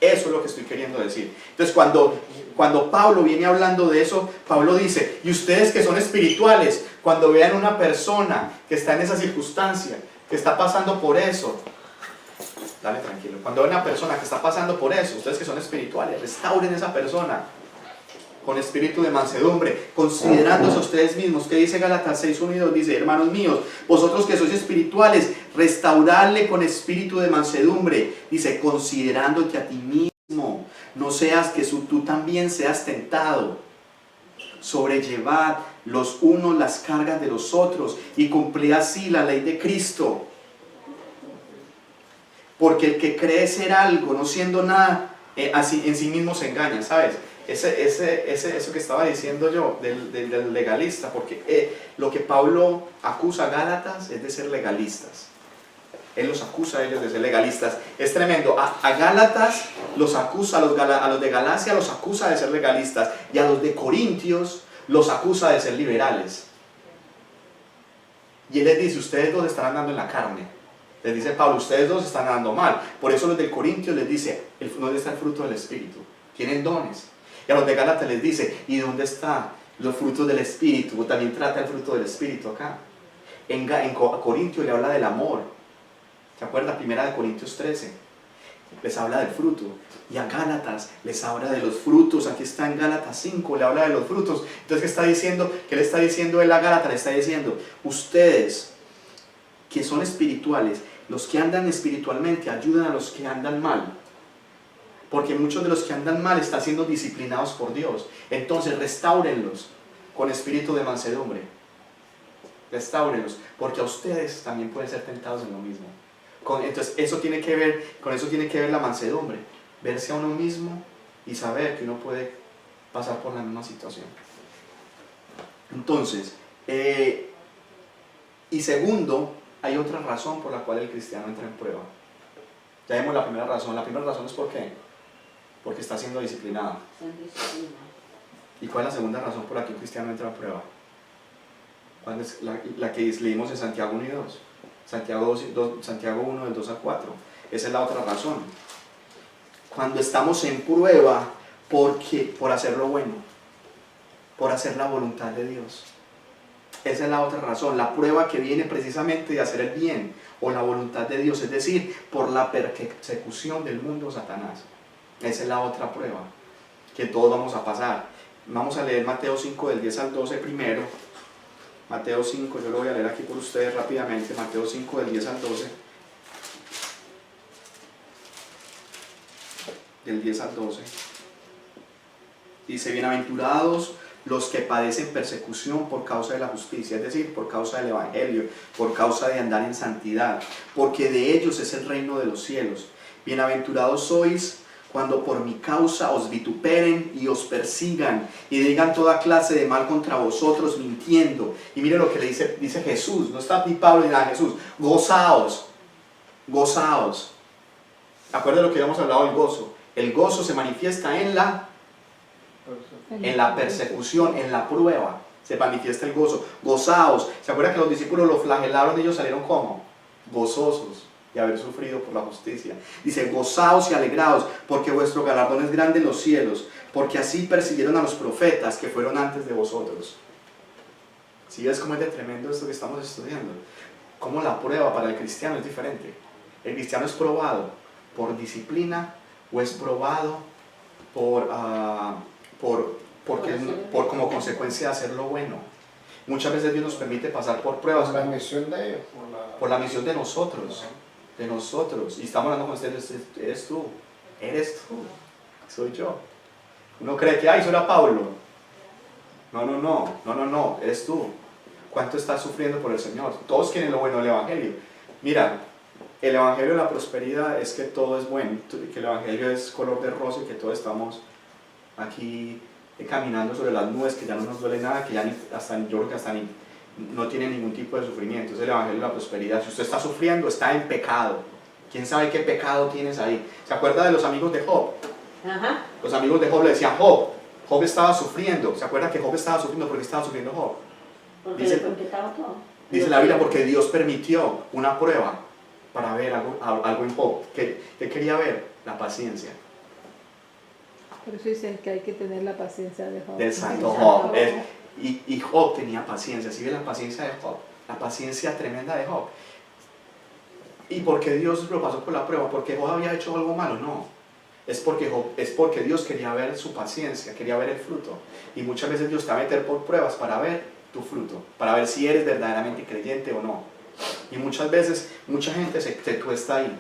Eso es lo que estoy queriendo decir. Entonces cuando Pablo viene hablando de eso, Pablo dice: y ustedes que son espirituales, cuando vean una persona que está en esa circunstancia, que está pasando por eso, dale tranquilo, cuando vean una persona que está pasando por eso, ustedes que son espirituales, restauren a esa persona con espíritu de mansedumbre, considerándose a ustedes mismos. ¿Qué dice Gálatas 6, 1 y 2? Dice: hermanos míos, vosotros que sois espirituales, restauradle con espíritu de mansedumbre. Dice: considerándote a ti mismo, no seas que tú también seas tentado. Sobrellevad los unos las cargas de los otros y cumplid así la ley de Cristo. Porque el que cree ser algo, no siendo nada, así en sí mismo se engaña, ¿sabes? Eso que estaba diciendo yo del legalista, porque lo que Pablo acusa a Gálatas es de ser legalistas. Él los acusa a ellos de ser legalistas. Es tremendo. A Gálatas los acusa, a los de Galacia los acusa de ser legalistas, y a los de Corintios los acusa de ser liberales. Y él les dice: ustedes dos están andando en la carne. Les dice Pablo: ustedes dos están andando mal. Por eso los de Corintios les dice: ¿dónde está el fruto del Espíritu? Tienen dones. Y a los de Gálatas les dice: ¿y dónde están los frutos del Espíritu? También trata el fruto del Espíritu acá. En Corintios le habla del amor. ¿Se acuerdan? Primera de Corintios 13. Les habla del fruto. Y a Gálatas les habla de los frutos. Aquí está en Gálatas 5, le habla de los frutos. Entonces, ¿qué está diciendo? ¿Qué le está diciendo él a Gálatas? Le está diciendo: ustedes que son espirituales, los que andan espiritualmente, ayudan a los que andan mal. Porque muchos de los que andan mal están siendo disciplinados por Dios. Entonces restáurenlos con espíritu de mansedumbre. Restáurenlos, porque a ustedes también pueden ser tentados en lo mismo. Entonces con eso tiene que ver la mansedumbre. Verse a uno mismo y saber que uno puede pasar por la misma situación. Entonces, y segundo, hay otra razón por la cual el cristiano entra en prueba. Ya vimos la primera razón. La primera razón es ¿por qué? Porque está siendo disciplinado. ¿Y cuál es la segunda razón por la que un cristiano entra en prueba? ¿Cuál es la que leímos en Santiago 1 y 2? Santiago 1 del 2 al 4. Esa es la otra razón. Cuando estamos en prueba por hacer lo bueno, por hacer la voluntad de Dios. Esa es la otra razón, la prueba que viene precisamente de hacer el bien o la voluntad de Dios, es decir, por la persecución del mundo Satanás. Esa es la otra prueba que todos vamos a pasar. Vamos a leer Mateo 5 del 10 al 12 primero. Mateo 5, yo lo voy a leer aquí por ustedes rápidamente. Mateo 5 del 10 al 12. Del 10 al 12. Dice: bienaventurados los que padecen persecución por causa de la justicia, es decir, por causa del evangelio, por causa de andar en santidad, porque de ellos es el reino de los cielos. Bienaventurados sois cuando por mi causa os vituperen y os persigan y digan toda clase de mal contra vosotros mintiendo. Y mire lo que le dice Jesús, no está ni Pablo ni nada, Jesús: gozaos, gozaos. Acuérdense de lo que habíamos hablado del gozo. El gozo se manifiesta en la persecución, en la prueba, se manifiesta el gozo. Gozaos. ¿Se acuerdan que los discípulos lo flagelaron y ellos salieron como? Gozosos de haber sufrido por la justicia. Dice: gozaos y alegraos, porque vuestro galardón es grande en los cielos, porque así persiguieron a los profetas que fueron antes de vosotros. ¿Sí ves cómo es de tremendo esto que estamos estudiando? Cómo la prueba para el cristiano es diferente. El cristiano es probado por disciplina o es probado por como consecuencia de hacer lo bueno. Muchas veces Dios nos permite pasar por pruebas. Por la misión de ellos. Por la misión de nosotros. De nosotros. Y estamos hablando con ustedes: eres tú. Eres tú. Soy yo. Uno cree que, eso era Pablo. No. Eres tú. ¿Cuánto estás sufriendo por el Señor? Todos quieren lo bueno del Evangelio. Mira, el Evangelio de la prosperidad es que todo es bueno, que el Evangelio es color de rosa y que todos estamos aquí caminando sobre las nubes, que ya no nos duele nada, que ya yo creo que hasta no tiene ningún tipo de sufrimiento. Es el Evangelio de la prosperidad. Si usted está sufriendo, está en pecado. ¿Quién sabe qué pecado tienes ahí? ¿Se acuerda de los amigos de Job? Ajá. Los amigos de Job le decían: Job estaba sufriendo. ¿Se acuerda que Job estaba sufriendo? ¿Por qué estaba sufriendo Job? Porque le contestaba todo. Dice la Biblia: porque Dios permitió una prueba para ver algo en Job. ¿Qué quería ver? La paciencia. Por eso dicen que hay que tener la paciencia de Job. Del santo Job. Y Job tenía paciencia. ¿Sí ve la paciencia de Job? La paciencia tremenda de Job. ¿Y por qué Dios lo pasó por la prueba? ¿Porque Job había hecho algo malo? No. Es porque Dios quería ver su paciencia, quería ver el fruto. Y muchas veces Dios te va a meter por pruebas para ver tu fruto, para ver si eres verdaderamente creyente o no. Y muchas veces, mucha gente se tuesta ahí.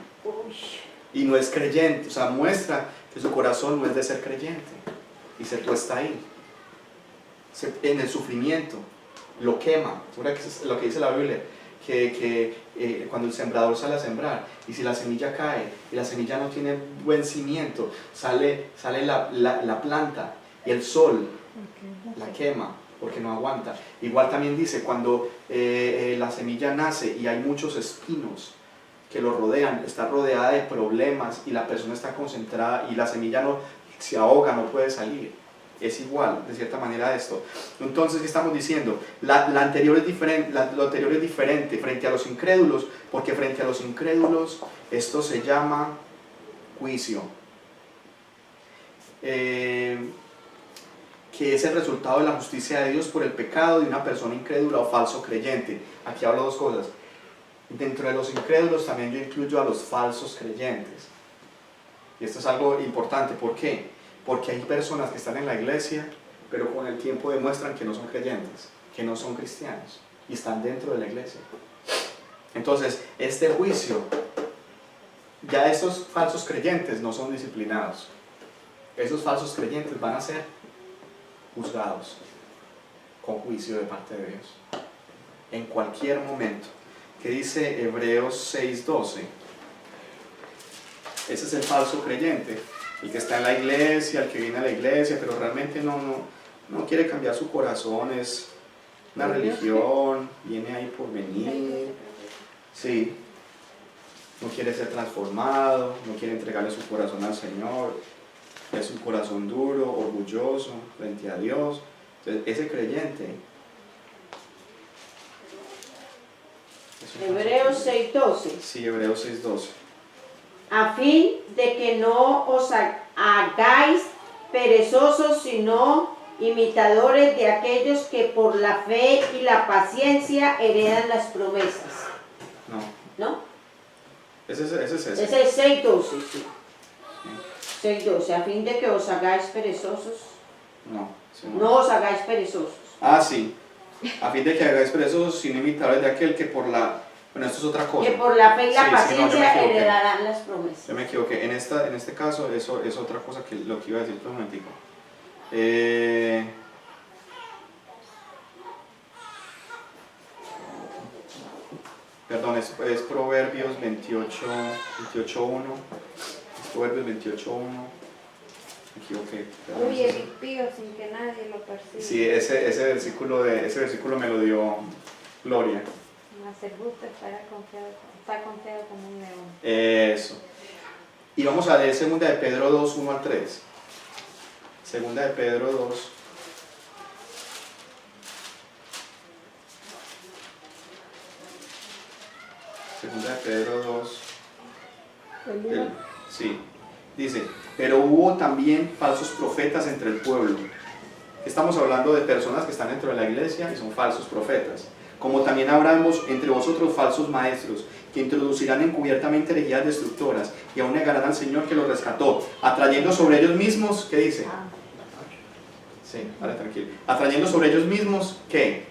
Y no es creyente, o sea, muestra que su corazón no es de ser creyente. Y se tuesta ahí. En el sufrimiento, lo quema. ¿Sabes qué es lo que dice la Biblia? Que cuando el sembrador sale a sembrar, y si la semilla cae, y la semilla no tiene buen cimiento, sale la planta, y el sol la quema, porque no aguanta. Igual también dice, cuando la semilla nace y hay muchos espinos que lo rodean, está rodeada de problemas, y la persona está concentrada, y la semilla no se ahoga, no puede salir. Es igual, de cierta manera, esto. Entonces, ¿qué estamos diciendo? Lo anterior es diferente frente a los incrédulos, porque frente a los incrédulos esto se llama juicio, que es el resultado de la justicia de Dios por el pecado de una persona incrédula o falso creyente. Aquí hablo dos cosas. Dentro de los incrédulos también yo incluyo a los falsos creyentes. Y esto es algo importante. ¿Por qué? Porque hay personas que están en la iglesia, pero con el tiempo demuestran que no son creyentes, que no son cristianos, y están dentro de la iglesia. Entonces, este juicio, ya estos falsos creyentes no son disciplinados, esos falsos creyentes van a ser juzgados con juicio de parte de Dios en cualquier momento. ¿Qué dice Hebreos 6:12? Ese es el falso creyente, el que está en la iglesia, el que viene a la iglesia, pero realmente no quiere cambiar su corazón, es una religión, viene ahí por venir, sí, no quiere ser transformado, no quiere entregarle su corazón al Señor, es un corazón duro, orgulloso frente a Dios. Entonces, ese creyente, Hebreos 6:12. sí, Hebreos 6:12. A fin de que no os hagáis perezosos, sino imitadores de aquellos que por la fe y la paciencia heredan las promesas. ¿No? Ese es ese. Ese es 6:12, sí. 6:12, a fin de que os hagáis perezosos. No os hagáis perezosos. Ah, sí. A fin de que hagáis perezosos, sino imitadores de aquel que por la... Bueno, esto es otra cosa. Que por la fe y la Sí, sí, no, yo me paciencia equivoqué. heredarán las promesas. Yo me equivoqué. En este caso, eso es otra cosa que lo que iba a decir por un momentico. Perdón, es Proverbios 28:1. Es Proverbios 28:1. Me equivoqué. Perdón. Huye el impío sin que nadie lo persiga. Sí, ese versículo me lo dio Gloria. Mas el justo está confiado como un león. Eso. Y vamos a leer 2 de Pedro 2, 1 al 3. 2 de Pedro 2. Segunda de Pedro 2. Sí. Dice, pero hubo también falsos profetas entre el pueblo. Estamos hablando de personas que están dentro de la iglesia y son falsos profetas. Como también habrá entre vosotros falsos maestros, que introducirán encubiertamente herejías destructoras y aún negarán al Señor que los rescató, atrayendo sobre ellos mismos, ¿qué dice? Sí, vale, tranquilo. Atrayendo sobre ellos mismos, ¿qué?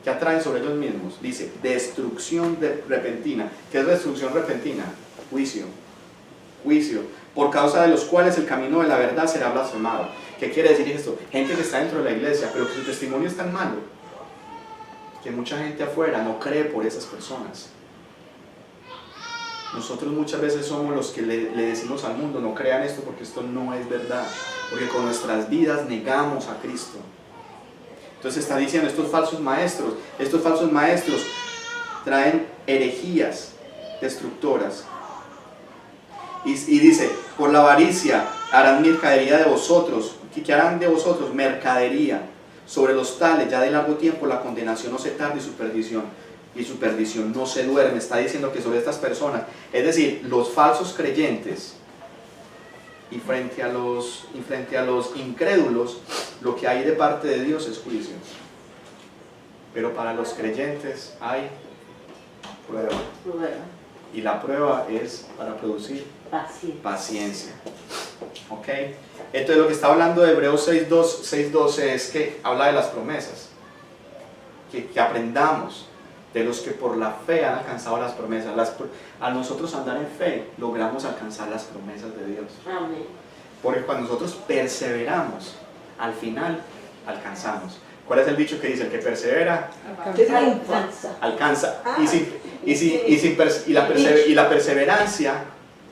¿Qué atraen sobre ellos mismos? Dice, destrucción repentina. ¿Qué es destrucción repentina? Juicio. Juicio. Por causa de los cuales el camino de la verdad será blasfemado. ¿Qué quiere decir esto? Gente que está dentro de la iglesia, pero que su testimonio es tan malo, que mucha gente afuera no cree por esas personas. Nosotros muchas veces somos los que le decimos al mundo, no crean esto porque esto no es verdad, porque con nuestras vidas negamos a Cristo. Entonces está diciendo, estos falsos maestros traen herejías destructoras. Y dice, por la avaricia harán mercadería de vosotros. ¿Qué harán de vosotros? Mercadería. Sobre los tales, ya de largo tiempo, la condenación no se tarda y su perdición no se duerme. Está diciendo que sobre estas personas, es decir, los falsos creyentes y frente a los incrédulos, lo que hay de parte de Dios es juicio. Pero para los creyentes hay prueba. Y la prueba es para producir paciencia. ¿Ok? Entonces lo que está hablando de Hebreos 6:12 es que habla de las promesas. Que aprendamos de los que por la fe han alcanzado las promesas. Al nosotros andar en fe, logramos alcanzar las promesas de Dios. Amén. Porque cuando nosotros perseveramos, al final alcanzamos. ¿Cuál es el dicho que dice? El que persevera alcanza. Y la perseverancia,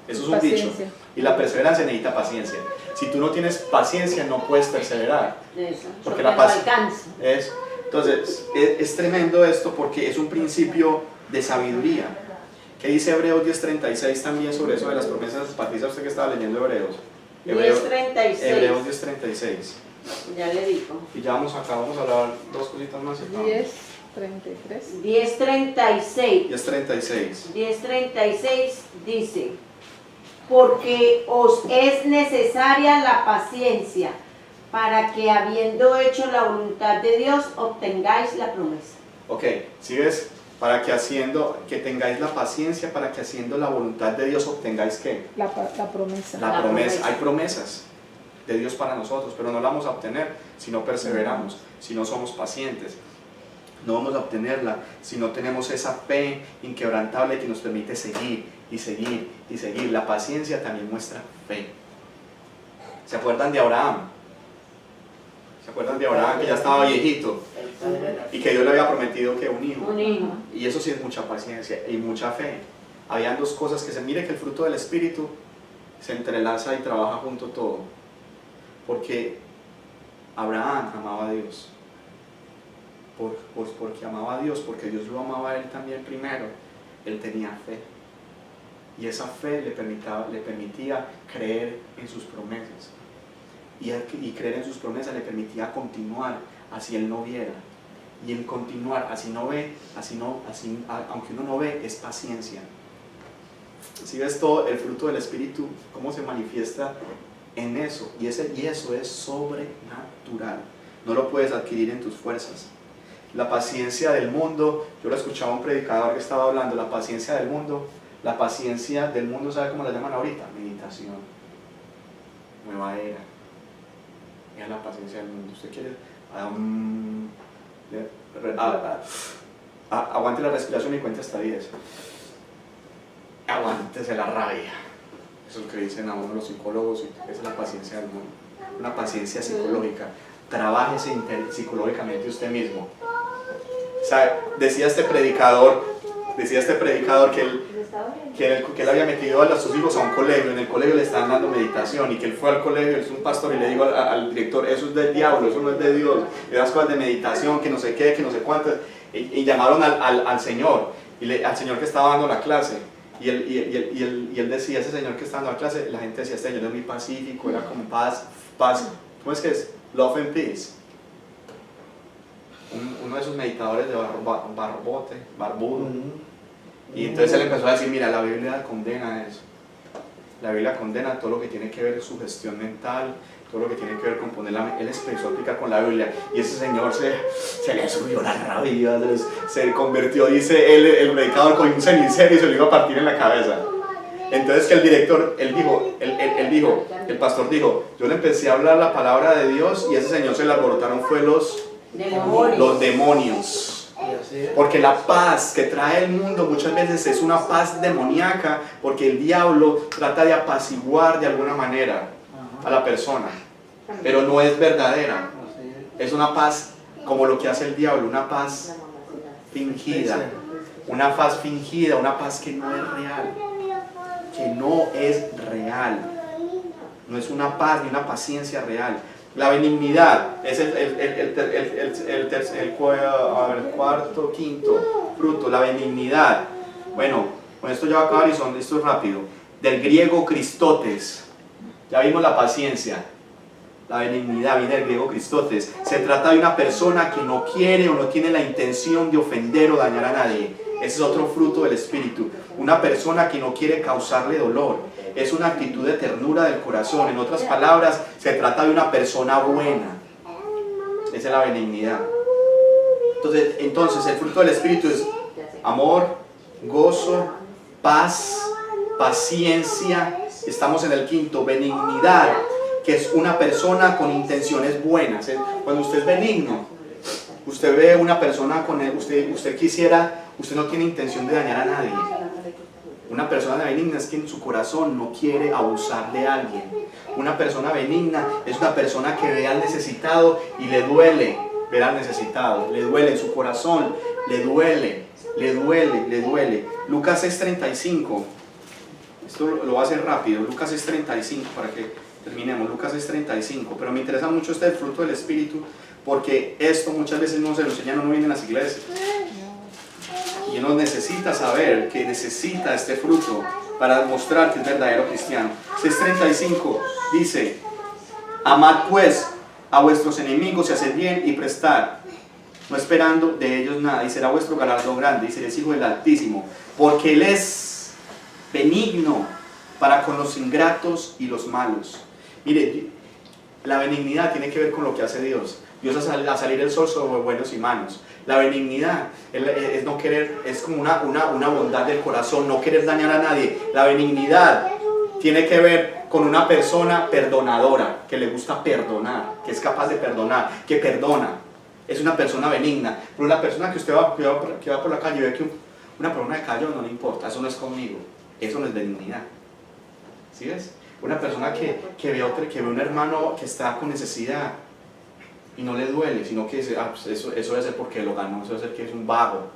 eso es un dicho. Y la perseverancia necesita paciencia. Si tú no tienes paciencia, no puedes perseverar. Porque la paciencia es. Entonces, es tremendo esto porque es un principio de sabiduría. ¿Qué dice Hebreos 10:36 también sobre eso de las promesas? Patricia, usted que estaba leyendo Hebreos 10:36. Ya le digo. Y ya vamos acá, vamos a hablar dos cositas más. 10:33. 10:36 dice, porque os es necesaria la paciencia, para que habiendo hecho la voluntad de Dios, obtengáis la promesa. Ok, si ves, para que tengáis la paciencia, para que haciendo la voluntad de Dios obtengáis ¿qué? La promesa. La promesa. Hay promesas de Dios para nosotros, pero no la vamos a obtener si no perseveramos, si no somos pacientes. No vamos a obtenerla si no tenemos esa fe inquebrantable que nos permite seguir y seguir y seguir. La paciencia también muestra fe. ¿Se acuerdan de Abraham? ¿Se acuerdan de Abraham que ya estaba viejito y que Dios le había prometido que un hijo? Un hijo. Y eso sí es mucha paciencia y mucha fe. Habían dos cosas que se mire que el fruto del Espíritu se entrelaza y trabaja junto todo. Porque Abraham amaba a Dios. Porque amaba a Dios, porque Dios lo amaba a él también primero. Él tenía fe. Y esa fe le permitía creer en sus promesas. Y creer en sus promesas le permitía continuar así él no viera. Y el continuar, así no ve, aunque uno no ve, es paciencia. Si ves todo el fruto del Espíritu, cómo se manifiesta en eso. Y eso es sobrenatural. No lo puedes adquirir en tus fuerzas. La paciencia del mundo, yo lo escuchaba a un predicador que estaba hablando, la paciencia del mundo, ¿sabe cómo la llaman ahorita? Meditación. Nueva era. Es la paciencia del mundo. Usted quiere... aguante la respiración y cuente hasta 10. Aguántese la rabia. Eso es lo que dicen a uno los psicólogos. Esa es la paciencia del mundo. Una paciencia psicológica. Trabájese psicológicamente usted mismo. O sea, decía este predicador que él había metido a sus hijos a un colegio. En el colegio le estaban dando meditación y que él fue al colegio, es un pastor, y le dijo al director: eso es del diablo, eso no es de Dios. Esas cosas de meditación, que no sé qué, que no sé cuántas. Y llamaron al Señor, al Señor que estaba dando la clase. Y él decía, ese Señor que está dando la clase, la gente decía: este Señor es muy pacífico, era como paz. ¿Cómo es que es? Love and peace. Uno de esos meditadores de barbudo. Y entonces él empezó a decir: mira, la Biblia condena eso. La Biblia condena todo lo que tiene que ver con su gestión mental, todo lo que tiene que ver con poner la mente. Él empezó a aplicar con la Biblia. Y ese señor se le subió la rabia, se convirtió, dice él, el predicador, con un cenicero y se lo iba a partir en la cabeza. Entonces que el director, el pastor dijo: yo le empecé a hablar la palabra de Dios y ese señor se le alborotaron fue los demonios. Porque la paz que trae el mundo muchas veces es una paz demoníaca, porque el diablo trata de apaciguar de alguna manera a la persona, pero no es verdadera. Es una paz como lo que hace el diablo, una paz fingida, una paz que no es real. Que no es real, no es una paz ni una paciencia real. La benignidad es el cuarto, quinto fruto, la benignidad. Bueno, con esto ya va a acabar y esto es rápido. Del griego Christotes, ya vimos la paciencia. La benignidad viene del griego Christotes. Se trata de una persona que no quiere o no tiene la intención de ofender o dañar a nadie. Ese es otro fruto del Espíritu. Una persona que no quiere causarle dolor. Es una actitud de ternura del corazón. En otras palabras, se trata de una persona buena. Esa es la benignidad. Entonces el fruto del Espíritu es amor, gozo, paz, paciencia. Estamos en el quinto, benignidad, que es una persona con intenciones buenas. Cuando usted es benigno, usted ve una persona con él, usted no tiene intención de dañar a nadie. Una persona benigna es quien en su corazón no quiere abusar de alguien. Una persona benigna es una persona que ve al necesitado y le duele ver al necesitado, le duele en su corazón, le duele. Lucas 6:35, esto lo voy a hacer rápido. Lucas 6:35 para que terminemos. Lucas 6:35, pero me interesa mucho el fruto del Espíritu, porque esto muchas veces no se lo enseñan, no viene en las iglesias. Y uno necesita saber que necesita este fruto para demostrar que es verdadero cristiano. 6:35 dice: amad pues a vuestros enemigos y haced bien y prestad, no esperando de ellos nada, y será vuestro galardón grande, y seréis hijo del Altísimo, porque Él es benigno para con los ingratos y los malos. Mire, la benignidad tiene que ver con lo que hace Dios. Dios hace salir el sol sobre buenos y malos. La benignidad es no querer, es como una bondad del corazón, no querer dañar a nadie. La benignidad tiene que ver con una persona perdonadora, que le gusta perdonar, que es capaz de perdonar, que perdona. Es una persona benigna. Pero la persona que usted va por la calle y ve que una persona de calle no le importa, eso no es conmigo, eso no es benignidad. ¿Sí ves? Una persona que ve que ve un hermano que está con necesidad y no le duele, sino que dice, pues eso debe ser porque lo ganó, eso debe ser que es un vago,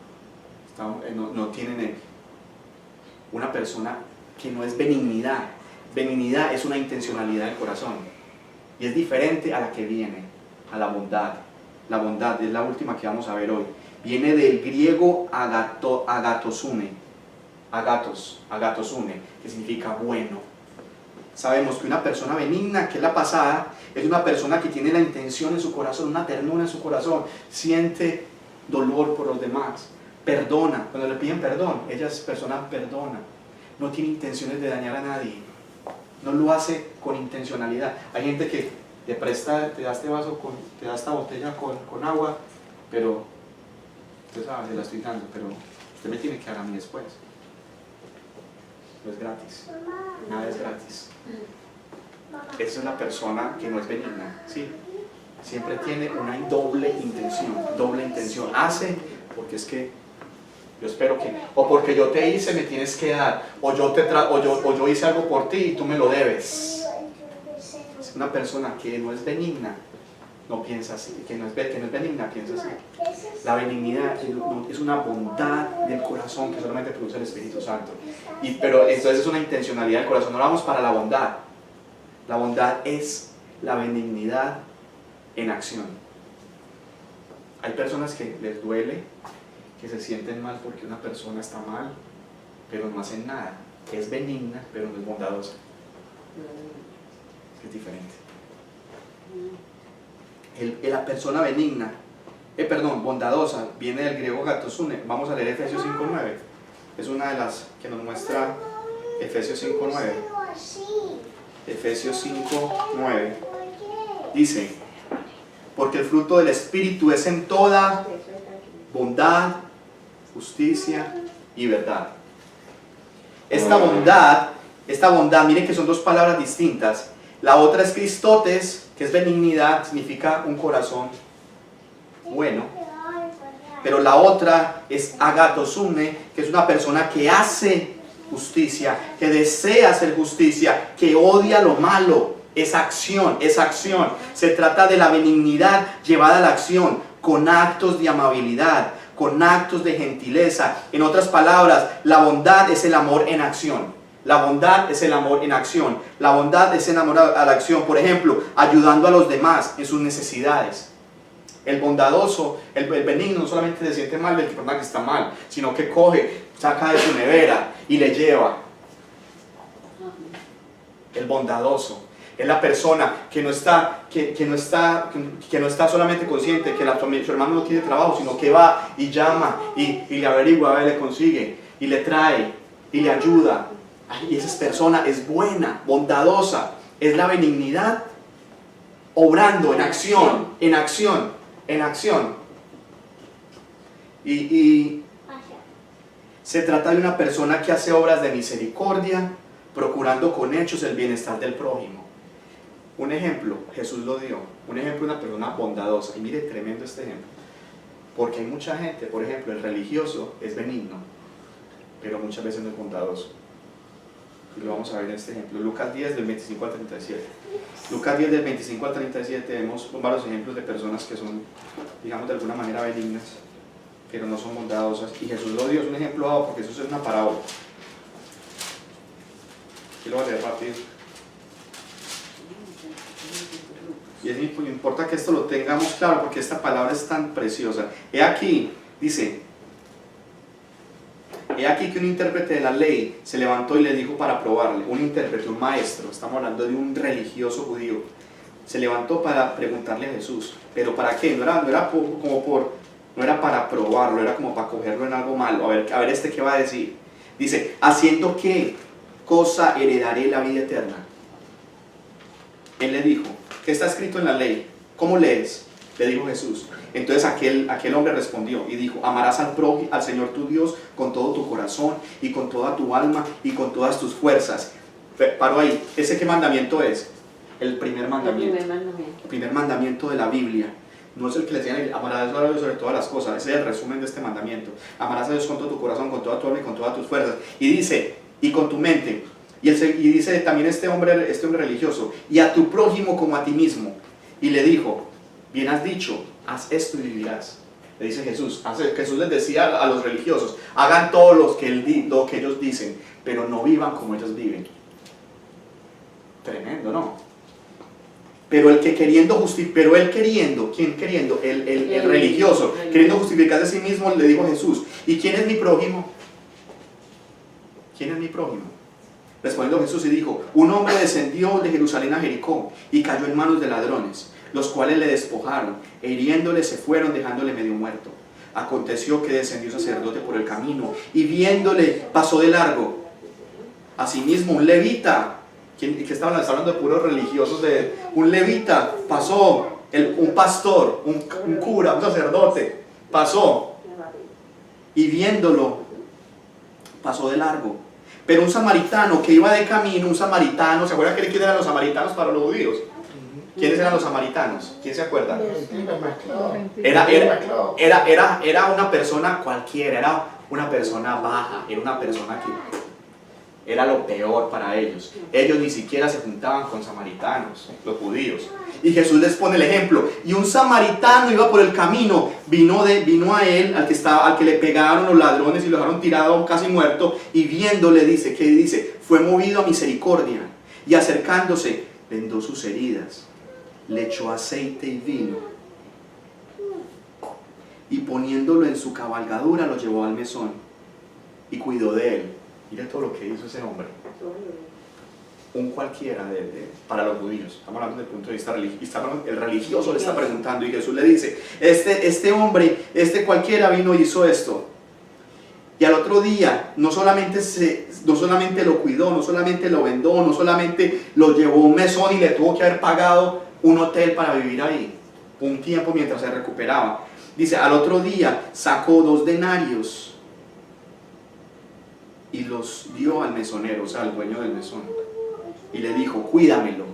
no tiene. Una persona que no es benignidad. Benignidad es una intencionalidad del corazón y es diferente a la que viene, a la bondad. La bondad es la última que vamos a ver hoy. Viene del griego agatosune, que significa bueno. Sabemos que una persona benigna, que es la pasada, es una persona que tiene la intención en su corazón, una ternura en su corazón, siente dolor por los demás, perdona. Cuando le piden perdón, ella es persona perdona, no tiene intenciones de dañar a nadie, no lo hace con intencionalidad. Hay gente que te presta, te da este vaso, te da esta botella con agua, pero usted sabe, se la estoy dando, pero usted me tiene que dar a mí después. No es gratis, nada es gratis. Esa es la persona que no es benigna, ¿sí? Siempre tiene una doble intención. Hace porque es que yo espero que, o porque yo te hice me tienes que dar, o yo hice algo por ti y tú me lo debes. Es una persona que no es benigna, no piensa así, que no es benigna, piensa así. La benignidad es una bondad del corazón que solamente produce el Espíritu Santo. Pero entonces es una intencionalidad del corazón. No vamos para la bondad. La bondad es la benignidad en acción. Hay personas que les duele, que se sienten mal porque una persona está mal, pero no hacen nada. Es benigna, pero no es bondadosa. Es diferente. La persona benigna, bondadosa, viene del griego gatosune. Vamos a leer Efesios 5:9. Es una de las que nos muestra Efesios 5:9. Efesios 5:9 dice: porque el fruto del Espíritu es en toda bondad, justicia y verdad. Esta bondad, miren que son dos palabras distintas. La otra es Christotes, que es benignidad, significa un corazón bueno. Pero la otra es agatosune, que es una persona que hace justicia, que desea hacer justicia, que odia lo malo. Es acción. Se trata de la benignidad llevada a la acción, con actos de amabilidad, con actos de gentileza. En otras palabras, la bondad es el amor en acción. La bondad es el amor en acción. La bondad es el amor a la acción. Por ejemplo, ayudando a los demás en sus necesidades. El bondadoso, el benigno, no solamente se siente mal del que está mal, sino que coge, saca de su nevera y le lleva. El bondadoso es la persona que no está solamente consciente que su hermano no tiene trabajo, sino que va y llama y le averigua, a ver, le consigue y le trae y le ayuda. Y esa persona es buena, bondadosa. Es la benignidad obrando en acción. Y se trata de una persona que hace obras de misericordia, procurando con hechos el bienestar del prójimo. Un ejemplo, Jesús lo dio, un ejemplo de una persona bondadosa. Y mire, tremendo este ejemplo. Porque hay mucha gente, por ejemplo, el religioso es benigno, pero muchas veces no es bondadoso. Y lo vamos a ver en este ejemplo. Lucas 10, del 25 al 37. Lucas 10, del 25 al 37, vemos varios ejemplos de personas que son, digamos, de alguna manera benignas, pero no son bondadosas. Y Jesús lo dio, es un ejemplo dado porque eso es una parábola. Aquí lo voy a leer rápido. Y es muy importa que esto lo tengamos claro porque esta palabra es tan preciosa. He aquí, dice: he aquí que un intérprete de la ley se levantó y le dijo para probarle. Un intérprete, un maestro, estamos hablando de un religioso judío. Se levantó para preguntarle a Jesús. ¿Pero para qué? No era para probarlo, era como para cogerlo en algo malo. A ver este qué va a decir. Dice: ¿haciendo qué cosa heredaré la vida eterna? Él le dijo: ¿qué está escrito en la ley? ¿Cómo lees? Le dijo Jesús. Entonces aquel hombre respondió y dijo: amarás al Señor tu Dios con todo tu corazón y con toda tu alma y con todas tus fuerzas. Paro ahí. ¿Ese qué mandamiento es? El primer mandamiento. El primer mandamiento de la Biblia. No es el que le decían: amarás a Dios sobre todas las cosas. Ese es el resumen de este mandamiento. Amarás a Dios con todo tu corazón, con toda tu alma y con todas tus fuerzas. Y dice: y con tu mente. Y dice también este hombre religioso, y a tu prójimo como a ti mismo. Y le dijo, bien has dicho, haz esto y vivirás. Le dice Jesús. Jesús les decía a los religiosos, hagan todo lo que ellos dicen, pero no vivan como ellos viven. Tremendo, ¿no? Pero el religioso, queriendo justificarse a sí mismo, le dijo a Jesús, ¿y quién es mi prójimo? ¿Quién es mi prójimo? Respondiendo Jesús y dijo, un hombre descendió de Jerusalén a Jericó y cayó en manos de ladrones, los cuales le despojaron, e hiriéndole se fueron dejándole medio muerto. Aconteció que descendió un sacerdote por el camino y viéndole pasó de largo. Asimismo un levita, que estaban hablando de puros religiosos, un levita pasó, un pastor, un cura, un sacerdote, pasó y viéndolo pasó de largo. Pero un samaritano que iba de camino, ¿se acuerdan quiénes eran los samaritanos para los judíos? ¿Quiénes eran los samaritanos? ¿Quién se acuerda? Era una persona cualquiera, era una persona baja, era una persona que era lo peor para ellos. Ellos ni siquiera se juntaban con samaritanos, los judíos. Y Jesús les pone el ejemplo. Y un samaritano iba por el camino, vino a él, al que le pegaron los ladrones y lo dejaron tirado casi muerto, y viéndole dice, ¿qué dice? Fue movido a misericordia, y acercándose, vendó sus heridas, le echó aceite y vino, y poniéndolo en su cabalgadura lo llevó al mesón, y cuidó de él. Mira todo lo que hizo ese hombre. Un cualquiera para los judíos. Estamos hablando desde el punto de vista religioso. El religioso le está preguntando y Jesús le dice, este hombre, cualquiera vino y hizo esto. Y al otro día no solamente lo cuidó, no solamente lo vendó, no solamente lo llevó a un mesón y le tuvo que haber pagado un hotel para vivir ahí un tiempo mientras se recuperaba. Dice, al otro día sacó 2 denarios y los dio al mesonero, o sea, al dueño del mesón, y le dijo, cuídamelo,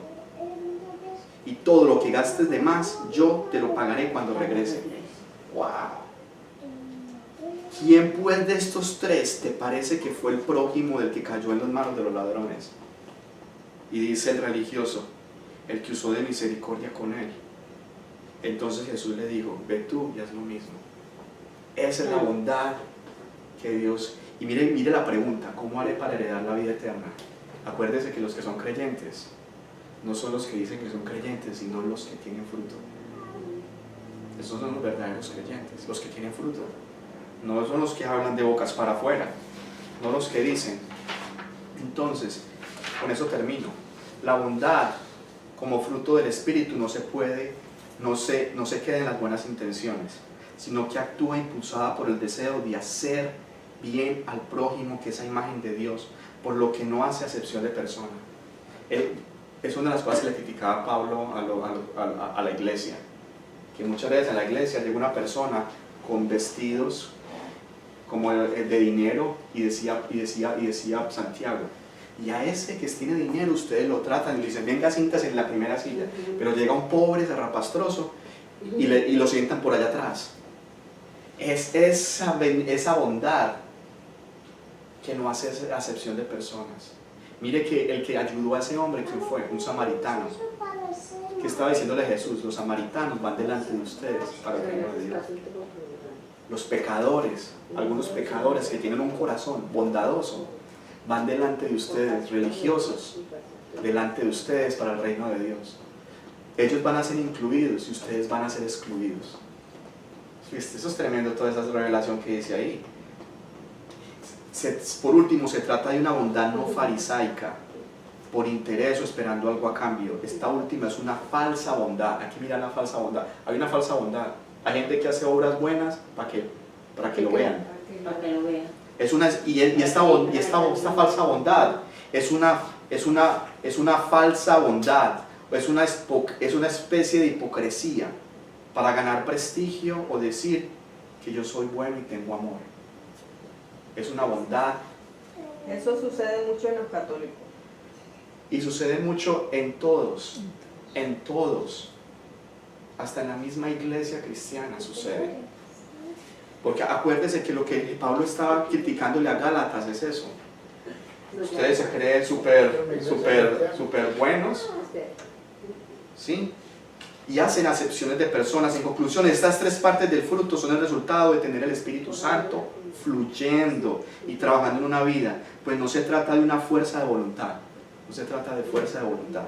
y todo lo que gastes de más, yo te lo pagaré cuando regrese. ¡Wow! ¿Quién pues de estos 3 te parece que fue el prójimo del que cayó en las manos de los ladrones? Y dice el religioso, el que usó de misericordia con él. Entonces Jesús le dijo, ve tú y haz lo mismo. Esa es la bondad que Dios... Y mire la pregunta, ¿cómo haré para heredar la vida eterna? Acuérdese que los que son creyentes no son los que dicen que son creyentes, sino los que tienen fruto. Esos son los verdaderos creyentes, los que tienen fruto. No son los que hablan de bocas para afuera, no los que dicen. Entonces, con eso termino. La bondad como fruto del Espíritu no se queda en las buenas intenciones, sino que actúa impulsada por el deseo de hacer bien al prójimo, que es esa imagen de Dios, por lo que no hace acepción de persona. Es una de las cosas que le criticaba Pablo a la iglesia, que muchas veces en la iglesia llega una persona con vestidos como el de dinero y decía Santiago, y a ese que tiene dinero ustedes lo tratan y le dicen, venga, siéntase en la primera silla, pero llega un pobre zarrapastroso y lo sientan por allá atrás. Es esa bondad que no hace acepción de personas. Mire que el que ayudó a ese hombre, ¿quién fue? Un samaritano. Que estaba diciéndole a Jesús, los samaritanos van delante de ustedes para el reino de Dios. Los pecadores, algunos pecadores que tienen un corazón bondadoso, van delante de ustedes, religiosos, delante de ustedes para el reino de Dios. Ellos van a ser incluidos y ustedes van a ser excluidos. Eso es tremendo, toda esa revelación que dice ahí. Por último, se trata de una bondad no farisaica, por interés o esperando algo a cambio. Esta última es una falsa bondad. Aquí mira la falsa bondad. Hay una falsa bondad. Hay gente que hace obras buenas para que lo vean. Esta falsa bondad es una falsa bondad, es una especie de hipocresía para ganar prestigio o decir que yo soy bueno y tengo amor. Es una bondad. Eso sucede mucho en los católicos. Y sucede mucho en todos, hasta en la misma iglesia cristiana sucede. Porque acuérdese que lo que Pablo estaba criticándole a Gálatas es eso. Ustedes se creen súper buenos, ¿sí? Y hacen acepciones de personas. En conclusión, estas tres partes del fruto son el resultado de tener el Espíritu Santo fluyendo y trabajando en una vida. Pues no se trata de una fuerza de voluntad, no se trata de fuerza de voluntad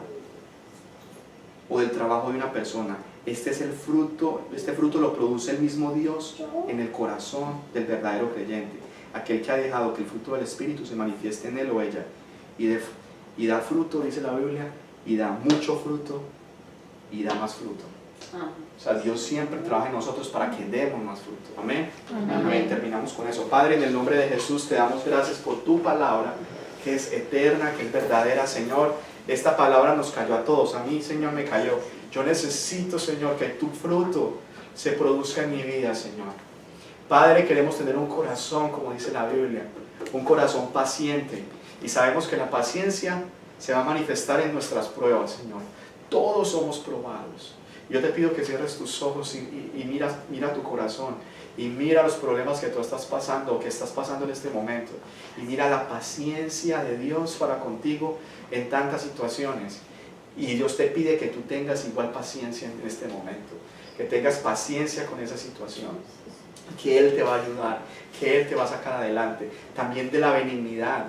o del trabajo de una persona. Este es el fruto, este fruto lo produce el mismo Dios en el corazón del verdadero creyente, aquel que ha dejado que el fruto del Espíritu se manifieste en él o ella y da fruto, dice la Biblia, y da mucho fruto y da más fruto. O sea, Dios siempre trabaja en nosotros para que demos más fruto. Amén. Amén. Terminamos con eso. Padre, en el nombre de Jesús te damos gracias por tu palabra, que es eterna, que es verdadera, Señor. Esta palabra nos cayó a todos. A mí, Señor, me cayó. Yo necesito, Señor, que tu fruto se produzca en mi vida, Señor. Padre, queremos tener un corazón, como dice la Biblia, un corazón paciente. Y sabemos que la paciencia se va a manifestar en nuestras pruebas, Señor. Todos somos probados. Yo te pido que cierres tus ojos y mira tu corazón. Y mira los problemas que tú estás pasando, que estás pasando en este momento. Y mira la paciencia de Dios para contigo en tantas situaciones. Y Dios te pide que tú tengas igual paciencia en este momento. Que tengas paciencia con esa situación. Que Él te va a ayudar, que Él te va a sacar adelante. También de la benignidad,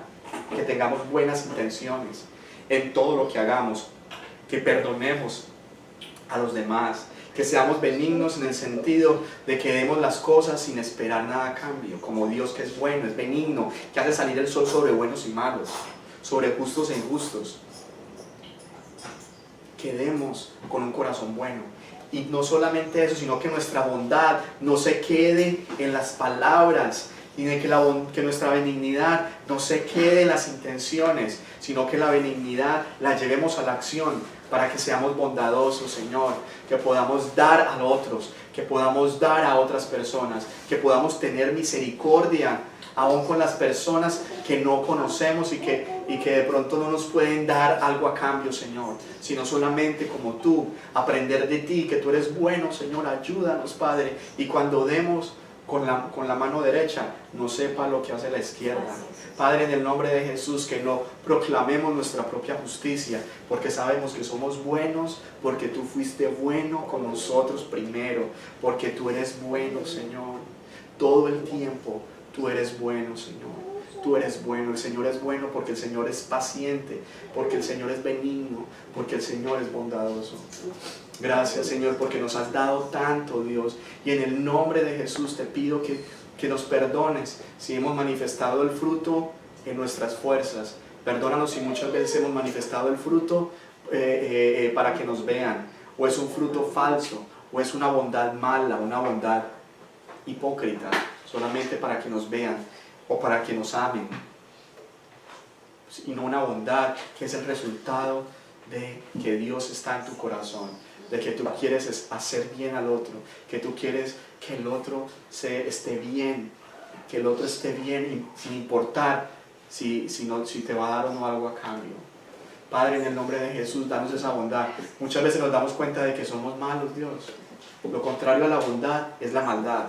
que tengamos buenas intenciones en todo lo que hagamos. Que perdonemos a los demás, que seamos benignos en el sentido de que demos las cosas sin esperar nada a cambio, como Dios que es bueno, es benigno, que hace salir el sol sobre buenos y malos, sobre justos e injustos. Que demos con un corazón bueno. Y no solamente eso, sino que nuestra bondad no se quede en las palabras, y de que nuestra benignidad no se quede en las intenciones, sino que la benignidad la llevemos a la acción para que seamos bondadosos, Señor, que podamos dar a otros, que podamos dar a otras personas, que podamos tener misericordia aún con las personas que no conocemos y que de pronto no nos pueden dar algo a cambio, Señor, sino solamente como tú, aprender de ti, que tú eres bueno, Señor. Ayúdanos, Padre, y cuando demos con la mano derecha, no sepa lo que hace la izquierda. Padre, en el nombre de Jesús, que no proclamemos nuestra propia justicia, porque sabemos que somos buenos, porque tú fuiste bueno con nosotros primero, porque tú eres bueno, Señor. Todo el tiempo tú eres bueno, Señor. Tú eres bueno. El Señor es bueno porque el Señor es paciente, porque el Señor es benigno, porque el Señor es bondadoso. Gracias, Señor, porque nos has dado tanto, Dios. Y en el nombre de Jesús te pido que nos perdones si hemos manifestado el fruto en nuestras fuerzas. Perdónanos si muchas veces hemos manifestado el fruto para que nos vean, o es un fruto falso, o es una bondad mala, una bondad hipócrita, solamente para que nos vean o para que nos amen, y no una bondad que es el resultado de que Dios está en tu corazón, de que tú quieres hacer bien al otro, que tú quieres que el otro esté bien, que el otro esté bien sin importar si te va a dar o no algo a cambio. Padre, en el nombre de Jesús, danos esa bondad. Muchas veces nos damos cuenta de que somos malos, Dios. Lo contrario a la bondad es la maldad.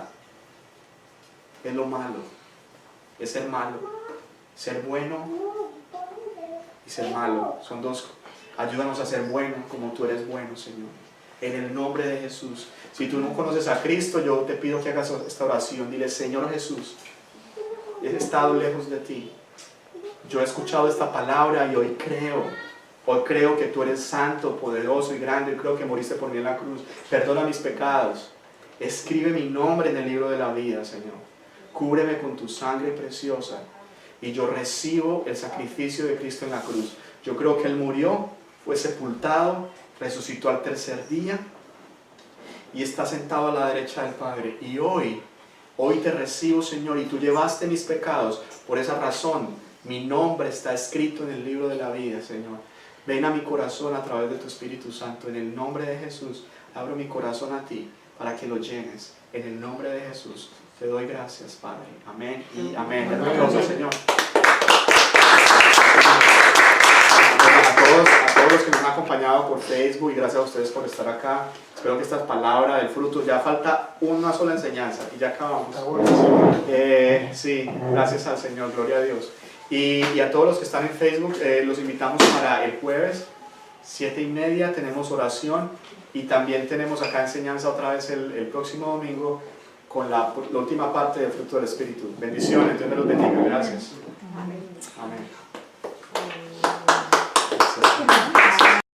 Es lo malo, es ser malo. Ser bueno y ser malo son dos. Ayúdanos a ser bueno como tú eres bueno, Señor. En el nombre de Jesús. Si tú no conoces a Cristo, yo te pido que hagas esta oración. Dile: Señor Jesús, he estado lejos de ti. Yo he escuchado esta palabra y hoy creo que tú eres santo, poderoso y grande. Y creo que moriste por mí en la cruz. Perdona mis pecados. Escribe mi nombre en el libro de la vida, Señor. Cúbreme con tu sangre preciosa. Y yo recibo el sacrificio de Cristo en la cruz. Yo creo que Él murió, fue sepultado, resucitó al tercer día y está sentado a la derecha del Padre. Y hoy te recibo, Señor, y tú llevaste mis pecados. Por esa razón, mi nombre está escrito en el libro de la vida, Señor. Ven a mi corazón a través de tu Espíritu Santo. En el nombre de Jesús, abro mi corazón a ti para que lo llenes. En el nombre de Jesús, te doy gracias, Padre. Amén y amén. Un aplauso al Señor. A todos los que nos han acompañado por Facebook, y gracias a ustedes por estar acá. Espero que esta palabra del fruto, ya falta una sola enseñanza y ya acabamos. Sí, gracias al Señor, gloria a Dios. Y a todos los que están en Facebook, los invitamos para el jueves, 7:30, tenemos oración y también tenemos acá enseñanza otra vez el próximo domingo con la última parte del fruto del Espíritu. Bendiciones, Dios me los bendiga, gracias. Amén.